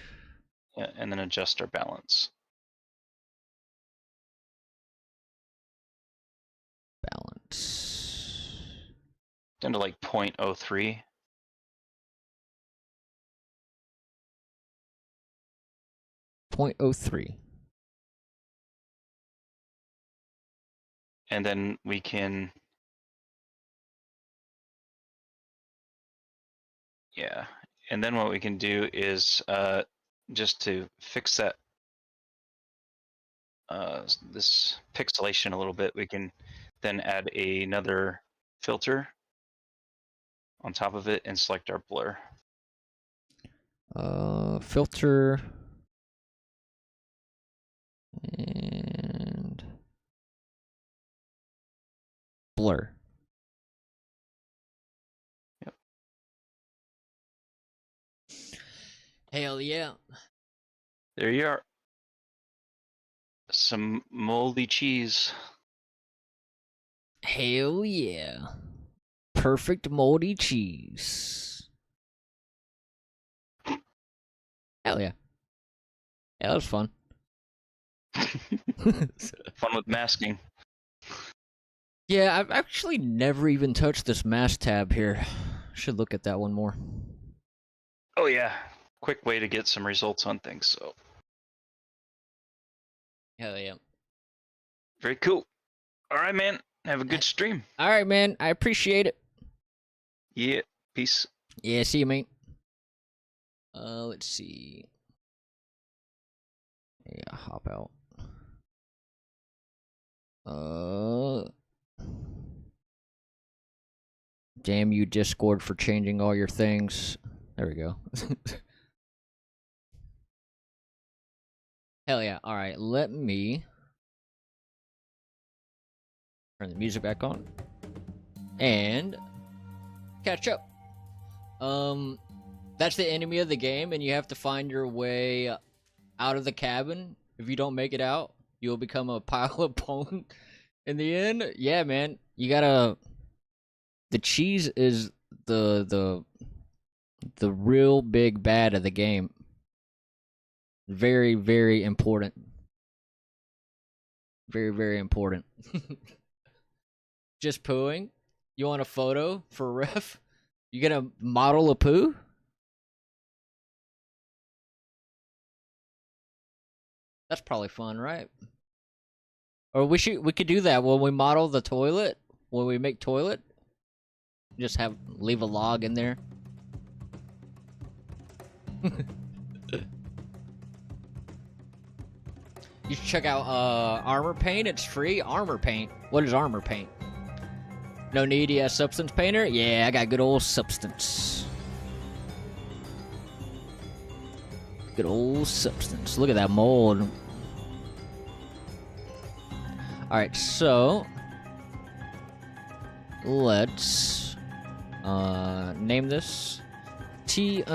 Yeah, and then adjust our balance. Balance. Down to like 0.03. 0.03. And then we can, yeah. And then what we can do is just to fix that, this pixelation a little bit, we can then add another filter on top of it and select our blur. Filter. And blur. Yep. Hell yeah. There you are. Some moldy cheese. Hell yeah. Perfect moldy cheese. Hell yeah. Yeah, that was fun. Fun with masking. Yeah, I've actually never even touched this mask tab here. Should look at that one more. Oh yeah, quick way to get some results on things. So Hell yeah. very cool. All right, man. Have a good stream. All right, man. I appreciate it. Yeah. Peace. Yeah, see you, mate. Let's see. Yeah, hop out. Damn you, Discord, for changing all your things. There we go. Hell yeah. Alright, let me turn the music back on. And catch up. That's the enemy of the game, and you have to find your way out of the cabin. If you don't make it out, you'll become a pile of bone in the end. Yeah, man. You gotta... The cheese is the real big bad of the game. Very, very important. Very, very important. Just pooing? You want a photo for ref? You gonna model a poo? That's probably fun, right? Or we could do that when we model the toilet, when we make toilet. Just leave a log in there. You should check out Armor Paint. It's free. Armor Paint. What is Armor Paint? No need. Yeah, Substance Painter. Yeah, I got good old Substance. Good old Substance. Look at that mold. All right, so let's name this T_moldy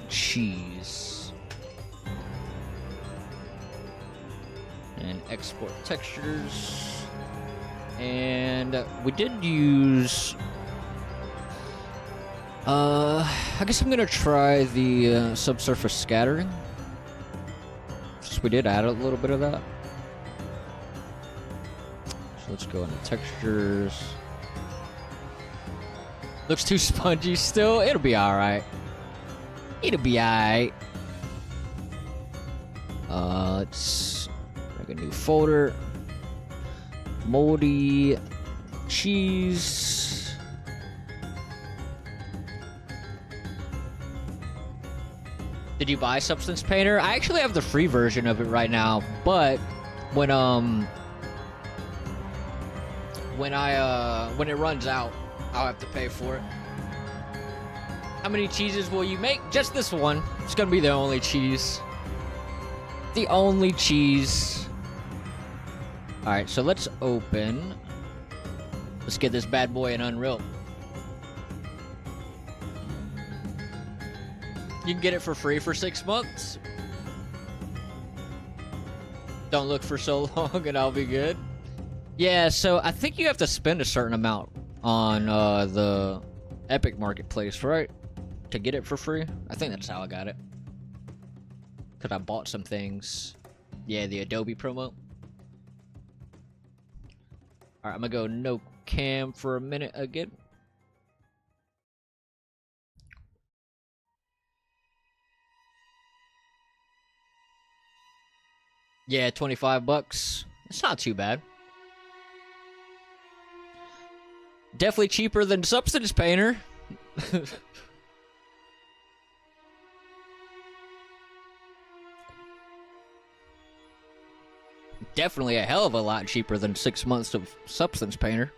cheese and export textures. And we did use I guess I'm gonna try the subsurface scattering, since we did add a little bit of that. So let's go into textures. Looks too spongy still. It'll be alright. It'll be alright. Let's make a new folder. Moldy cheese. Did you buy Substance Painter? I actually have the free version of it right now, but when it runs out, I'll have to pay for it. How many cheeses will you make? Just this one. It's gonna be the only cheese. The only cheese. Alright, so let's open. Let's get this bad boy in Unreal. You can get it for free for 6 months. Don't look for so long and I'll be good. Yeah, so I think you have to spend a certain amount on the Epic Marketplace, right? To get it for free. I think that's how I got it. Because I bought some things. Yeah, the Adobe promo. Alright, I'm gonna go no cam for a minute again. Yeah, 25 bucks. It's not too bad. Definitely cheaper than Substance Painter. Definitely a hell of a lot cheaper than 6 months of Substance Painter.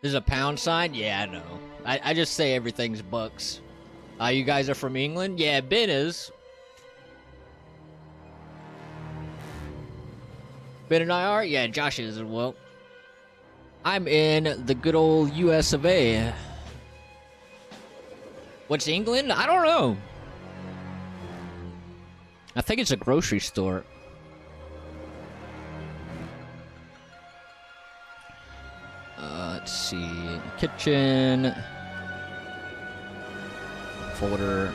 There's a pound sign? Yeah, I know. I just say everything's bucks. You guys are from England? Yeah, Ben is. Ben and I are? Yeah, Josh is as well. I'm in the good old US of A. What's England? I don't know. I think it's a grocery store. Let's see. Kitchen. Folder.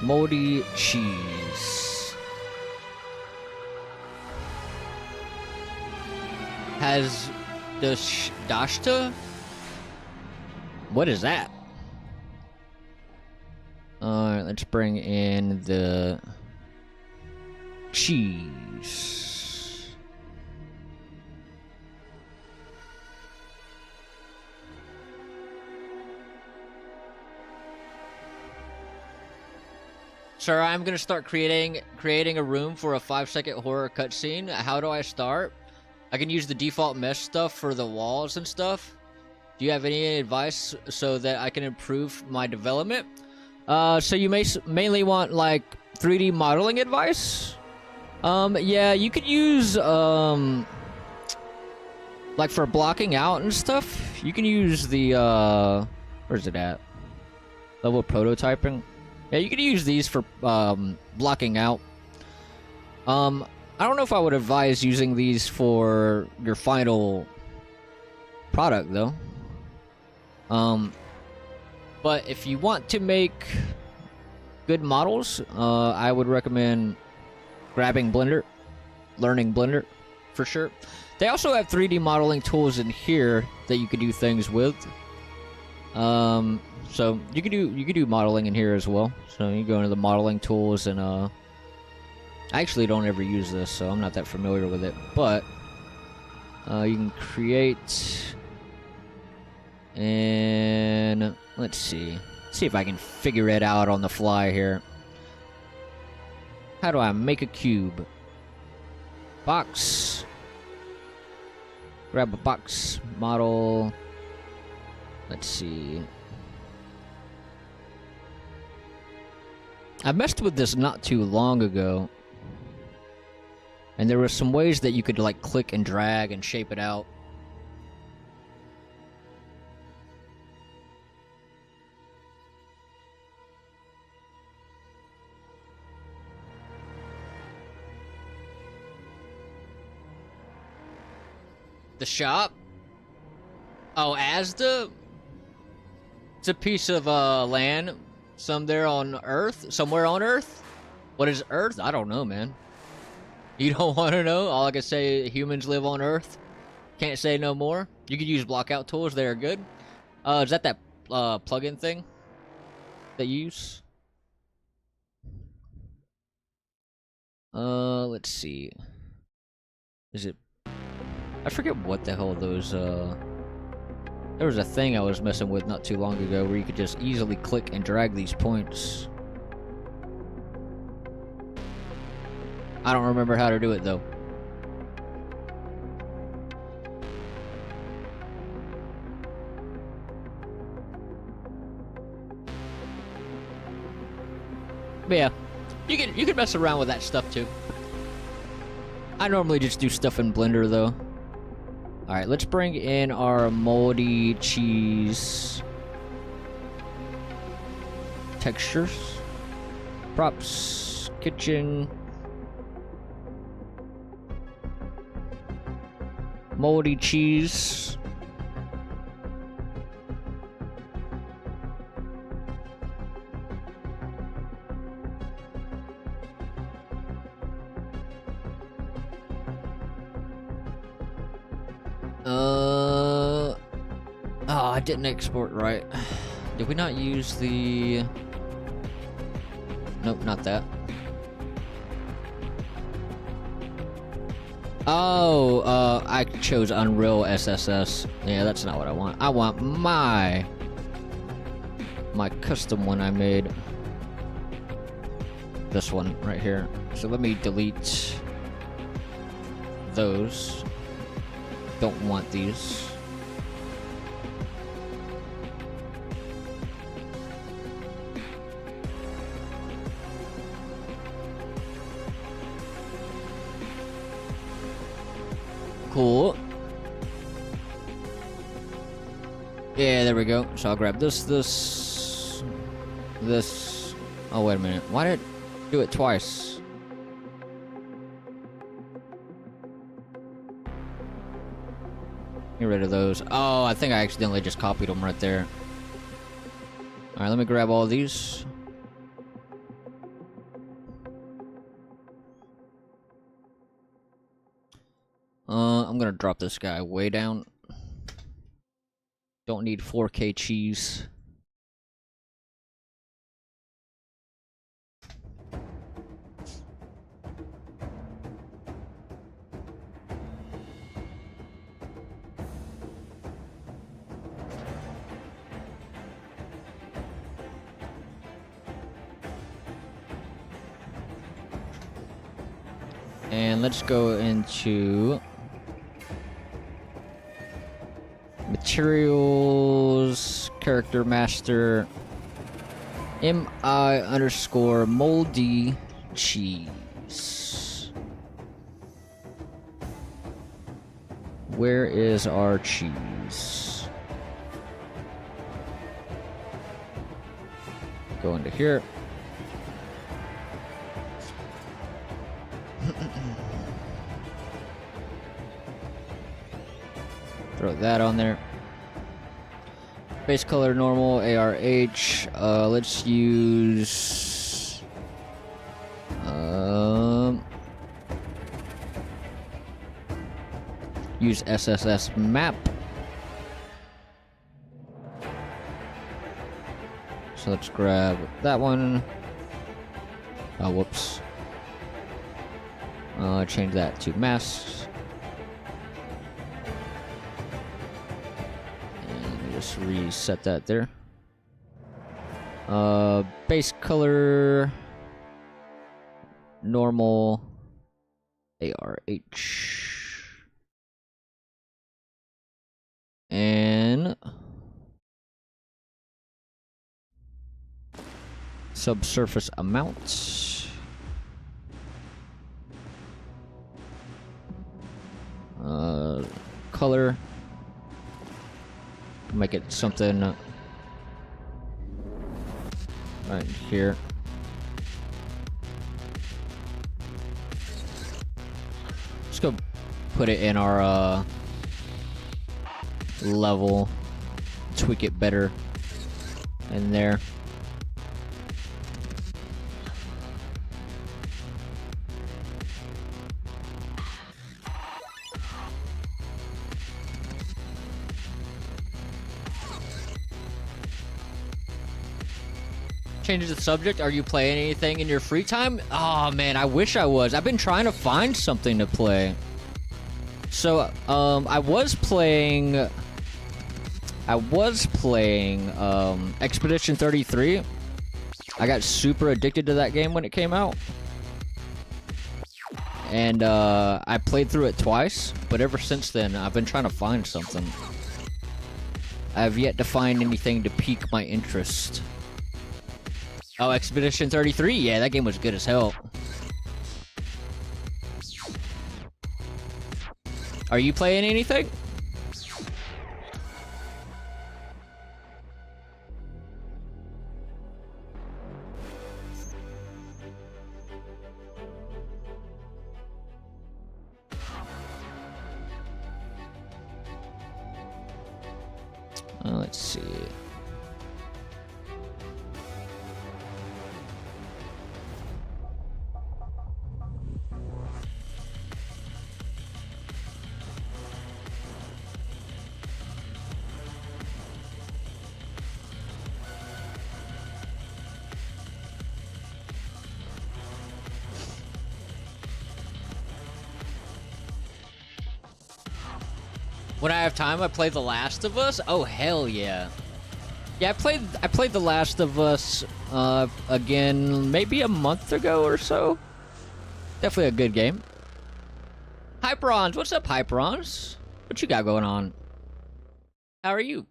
Moldy cheese. has the Dashta? What is that? Alright, let's bring in the cheese. Sir, I'm gonna start creating a room for a 5-second horror cutscene. How do I start? I can use the default mesh stuff for the walls and stuff. Do you have any advice so that I can improve my development? So you mainly want like 3D modeling advice? Yeah, you could use like for blocking out and stuff. You can use the where's it at? Level prototyping. Yeah, you could use these for blocking out. I don't know if I would advise using these for your final product though. But if you want to make good models, I would recommend grabbing Blender, learning Blender for sure. They also have 3D modeling tools in here that you could do things with. So you could do modeling in here as well. So you go into the modeling tools and I actually don't ever use this, so I'm not that familiar with it. But you can create, and let's see if I can figure it out on the fly here. How do I make a cube? Box. Grab a box model. Let's see. I messed with this not too long ago, and there were some ways that you could like click and drag and shape it out. The shop? Oh, Asda? It's a piece of land somewhere on Earth. What is Earth? I don't know, man. You don't want to know? All I can say, humans live on Earth. Can't say no more. You could use blockout tools. They are good. Is that plugin thing that you use? Let's see. Is it? I forget what the hell those, there was a thing I was messing with not too long ago where you could just easily click and drag these points. I don't remember how to do it though. But yeah, you can mess around with that stuff too. I normally just do stuff in Blender though. Alright, let's bring in our moldy cheese textures. Props, kitchen, moldy cheese. Oh, I didn't export right. Did we not use the... Nope, not that. Oh, I chose Unreal SSS. Yeah, that's not what I want. I want my custom one I made. This one right here. So let me delete those. Don't want these. Cool. Yeah, there we go. So I'll grab this. Oh, wait a minute. Why did it do it twice? Get rid of those. Oh, I think I accidentally just copied them right there. Alright, let me grab all these. I'm gonna drop this guy way down. Don't need 4K cheese. And let's go into materials, character master, MI_moldy cheese. Where is our cheese? Go into here. Throw that on there. Base color normal, ARH. Let's use use SSS map. So let's grab that one. Oh, whoops. Change that to masks. Just reset that there. Base color normal ARH and subsurface amount. Color. Make it something right here. Let's go put it in our level, tweak it better in there. Change the subject. Are you playing anything in your free time? Oh man, I wish I was. I've been trying to find something to play. So, I was playing Expedition 33. I got super addicted to that game when it came out. And I played through it twice, but ever since then, I've been trying to find something. I have yet to find anything to pique my interest. Oh, Expedition 33? Yeah, that game was good as hell. Are you playing anything? Let's see. When I have time, I play The Last of Us. Oh hell yeah! Yeah, I played The Last of Us again maybe a month ago or so. Definitely a good game. Hyperons, what's up, Hyperons? What you got going on? How are you?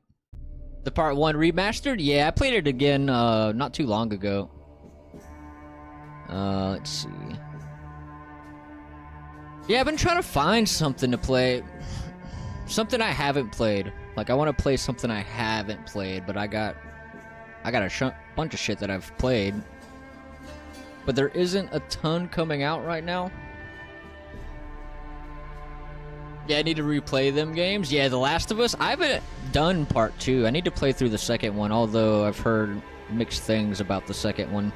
The Part 1 remastered? Yeah, I played it again not too long ago. Let's see. Yeah, I've been trying to find something to play. Something I haven't played. Like, I want to play something I haven't played, but I got a bunch of shit that I've played. But there isn't a ton coming out right now. Yeah, I need to replay them games. Yeah, The Last of Us. I haven't done Part 2. I need to play through the second one, although I've heard mixed things about the second one.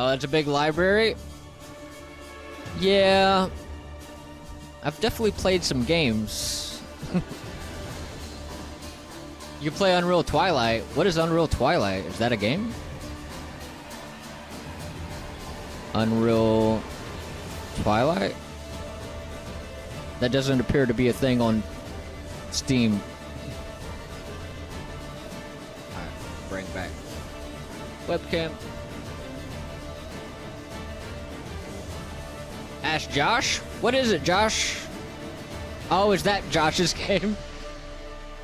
Oh, it's a big library? Yeah. I've definitely played some games. You play Unreal Twilight. What is Unreal Twilight? Is that a game? Unreal Twilight? That doesn't appear to be a thing on Steam. Alright, bring back webcam. Ask Josh? What is it, Josh? Oh, is that Josh's game?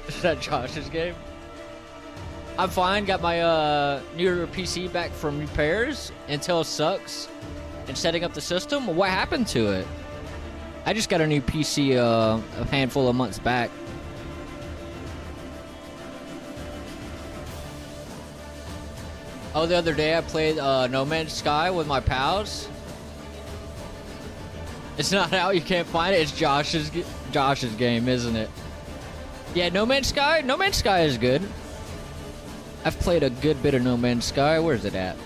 Is that Josh's game? I'm fine. Got my newer PC back from repairs. Intel sucks. And setting up the system. What happened to it? I just got a new PC a handful of months back. Oh, the other day I played No Man's Sky with my pals. It's not out. You can't find it. It's Josh's game, isn't it? Yeah, No Man's Sky. No Man's Sky is good. I've played a good bit of No Man's Sky. Where's it at?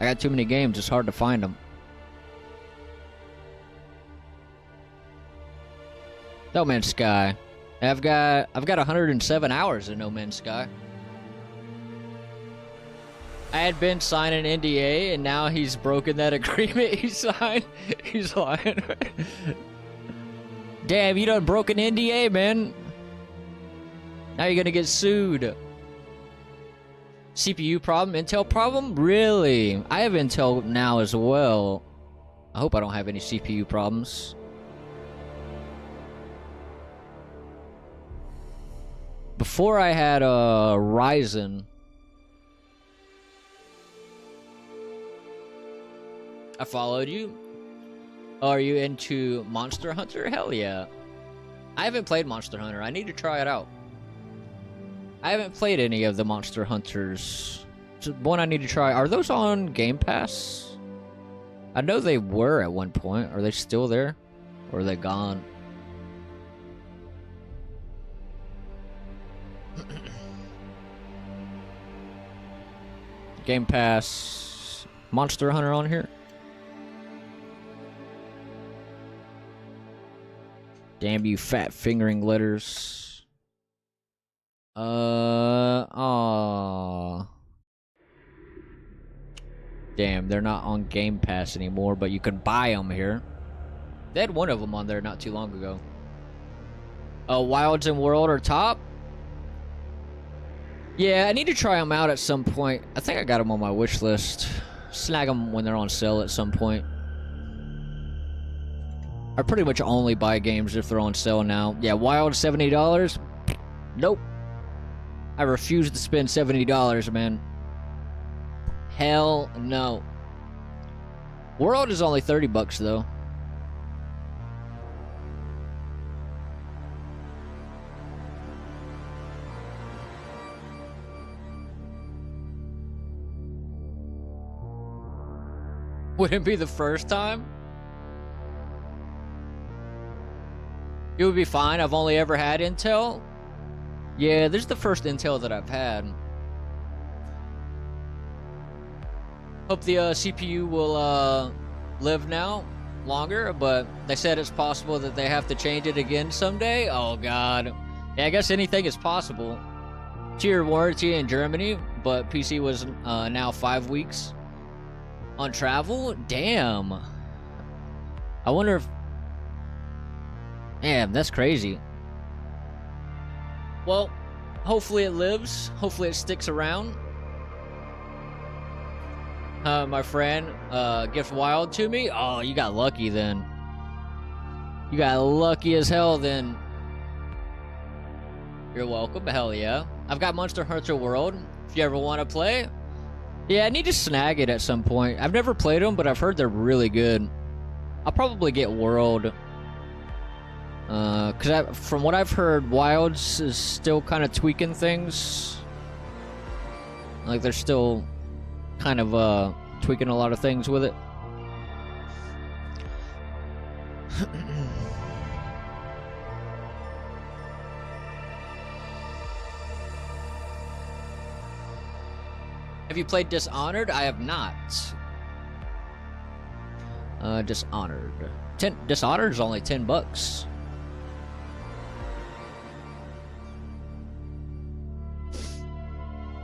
I got too many games. It's hard to find them. No Man's Sky. I've got 107 hours in No Man's Sky. I had been signing an NDA, and now he's broken that agreement he signed. He's lying. Damn, you done broke an NDA, man. Now you're gonna get sued. CPU problem, Intel problem? Really? I have Intel now as well. I hope I don't have any CPU problems. Before I had a Ryzen. I followed you. Are you into Monster Hunter? Hell yeah. I haven't played Monster Hunter. I need to try it out. I haven't played any of the Monster Hunters. It's one I need to try. Are those on Game Pass? I know they were at one point. Are they still there? Or are they gone? Game Pass. Monster Hunter on here? Damn you fat fingering letters. Aww. Damn, they're not on Game Pass anymore, but you can buy them here. They had one of them on there not too long ago. Wilds and World are top? Yeah, I need to try them out at some point. I think I got them on my wish list. Snag them when they're on sale at some point. I pretty much only buy games if they're on sale now. Yeah, Wild $70? Nope. I refuse to spend $70, man. Hell no. World is only $30 though. Would it be the first time? It would be fine. I've only ever had Intel. Yeah, this is the first Intel that I've had. Hope the CPU will live now longer, but they said it's possible that they have to change it again someday. Oh god. Yeah, I guess anything is possible. 2-year warranty in Germany, but PC was now 5 weeks on travel. Damn. I wonder if... Damn, that's crazy. Well, hopefully it lives. Hopefully it sticks around. My friend, gift Wild to me. Oh, you got lucky then. You got lucky as hell then. You're welcome. Hell yeah. I've got Monster Hunter World. If you ever want to play. Yeah, I need to snag it at some point. I've never played them, but I've heard they're really good. I'll probably get World. Because from what I've heard, Wilds is still kind of tweaking things. Like, they're still kind of, tweaking a lot of things with it. Have you played Dishonored? I have not. Dishonored. Dishonored is only $10.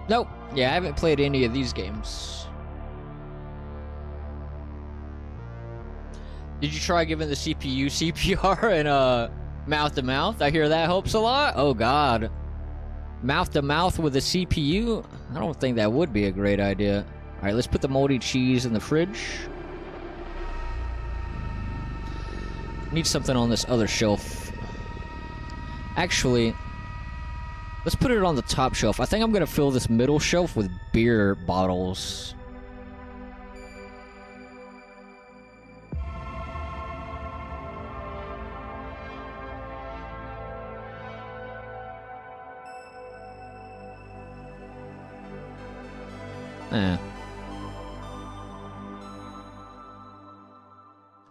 Nope. Yeah, I haven't played any of these games. Did you try giving the CPU CPR and mouth to mouth? I hear that helps a lot. Oh god. Mouth to mouth with a CPU? I don't think that would be a great idea. Alright, let's put the moldy cheese in the fridge. Need something on this other shelf. Actually, let's put it on the top shelf. I think I'm gonna fill this middle shelf with beer bottles.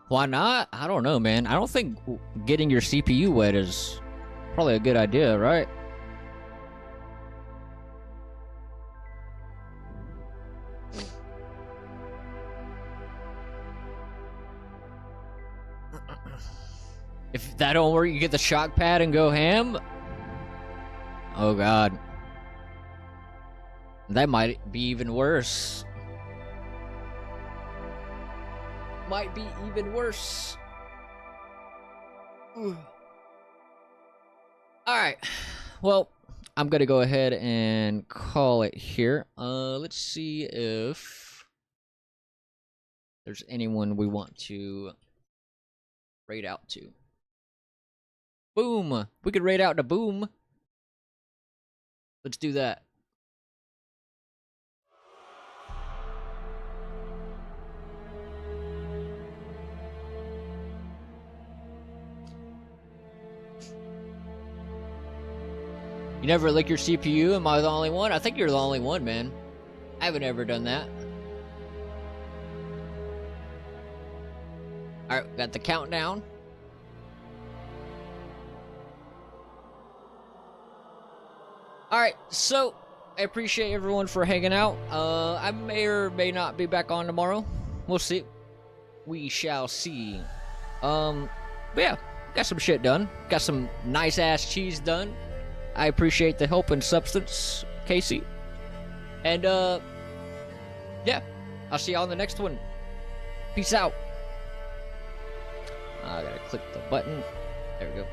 Why not? I don't know, man. I don't think getting your CPU wet is probably a good idea, right? If that don't work, you get the shock pad and go ham? Oh god. That might be even worse. Might be even worse. Alright. Well, I'm gonna go ahead and call it here. Let's see if there's anyone we want to raid out to. Boom! We could raid out to Boom. Let's do that. You never lick your CPU? Am I the only one? I think you're the only one, man. I haven't ever done that. Alright, got the countdown. Alright, so I appreciate everyone for hanging out. I may or may not be back on tomorrow. We'll see. We shall see. But yeah, got some shit done. Got some nice ass cheese done. I appreciate the help and substance, Casey. And, yeah. I'll see y'all on the next one. Peace out. I gotta click the button. There we go.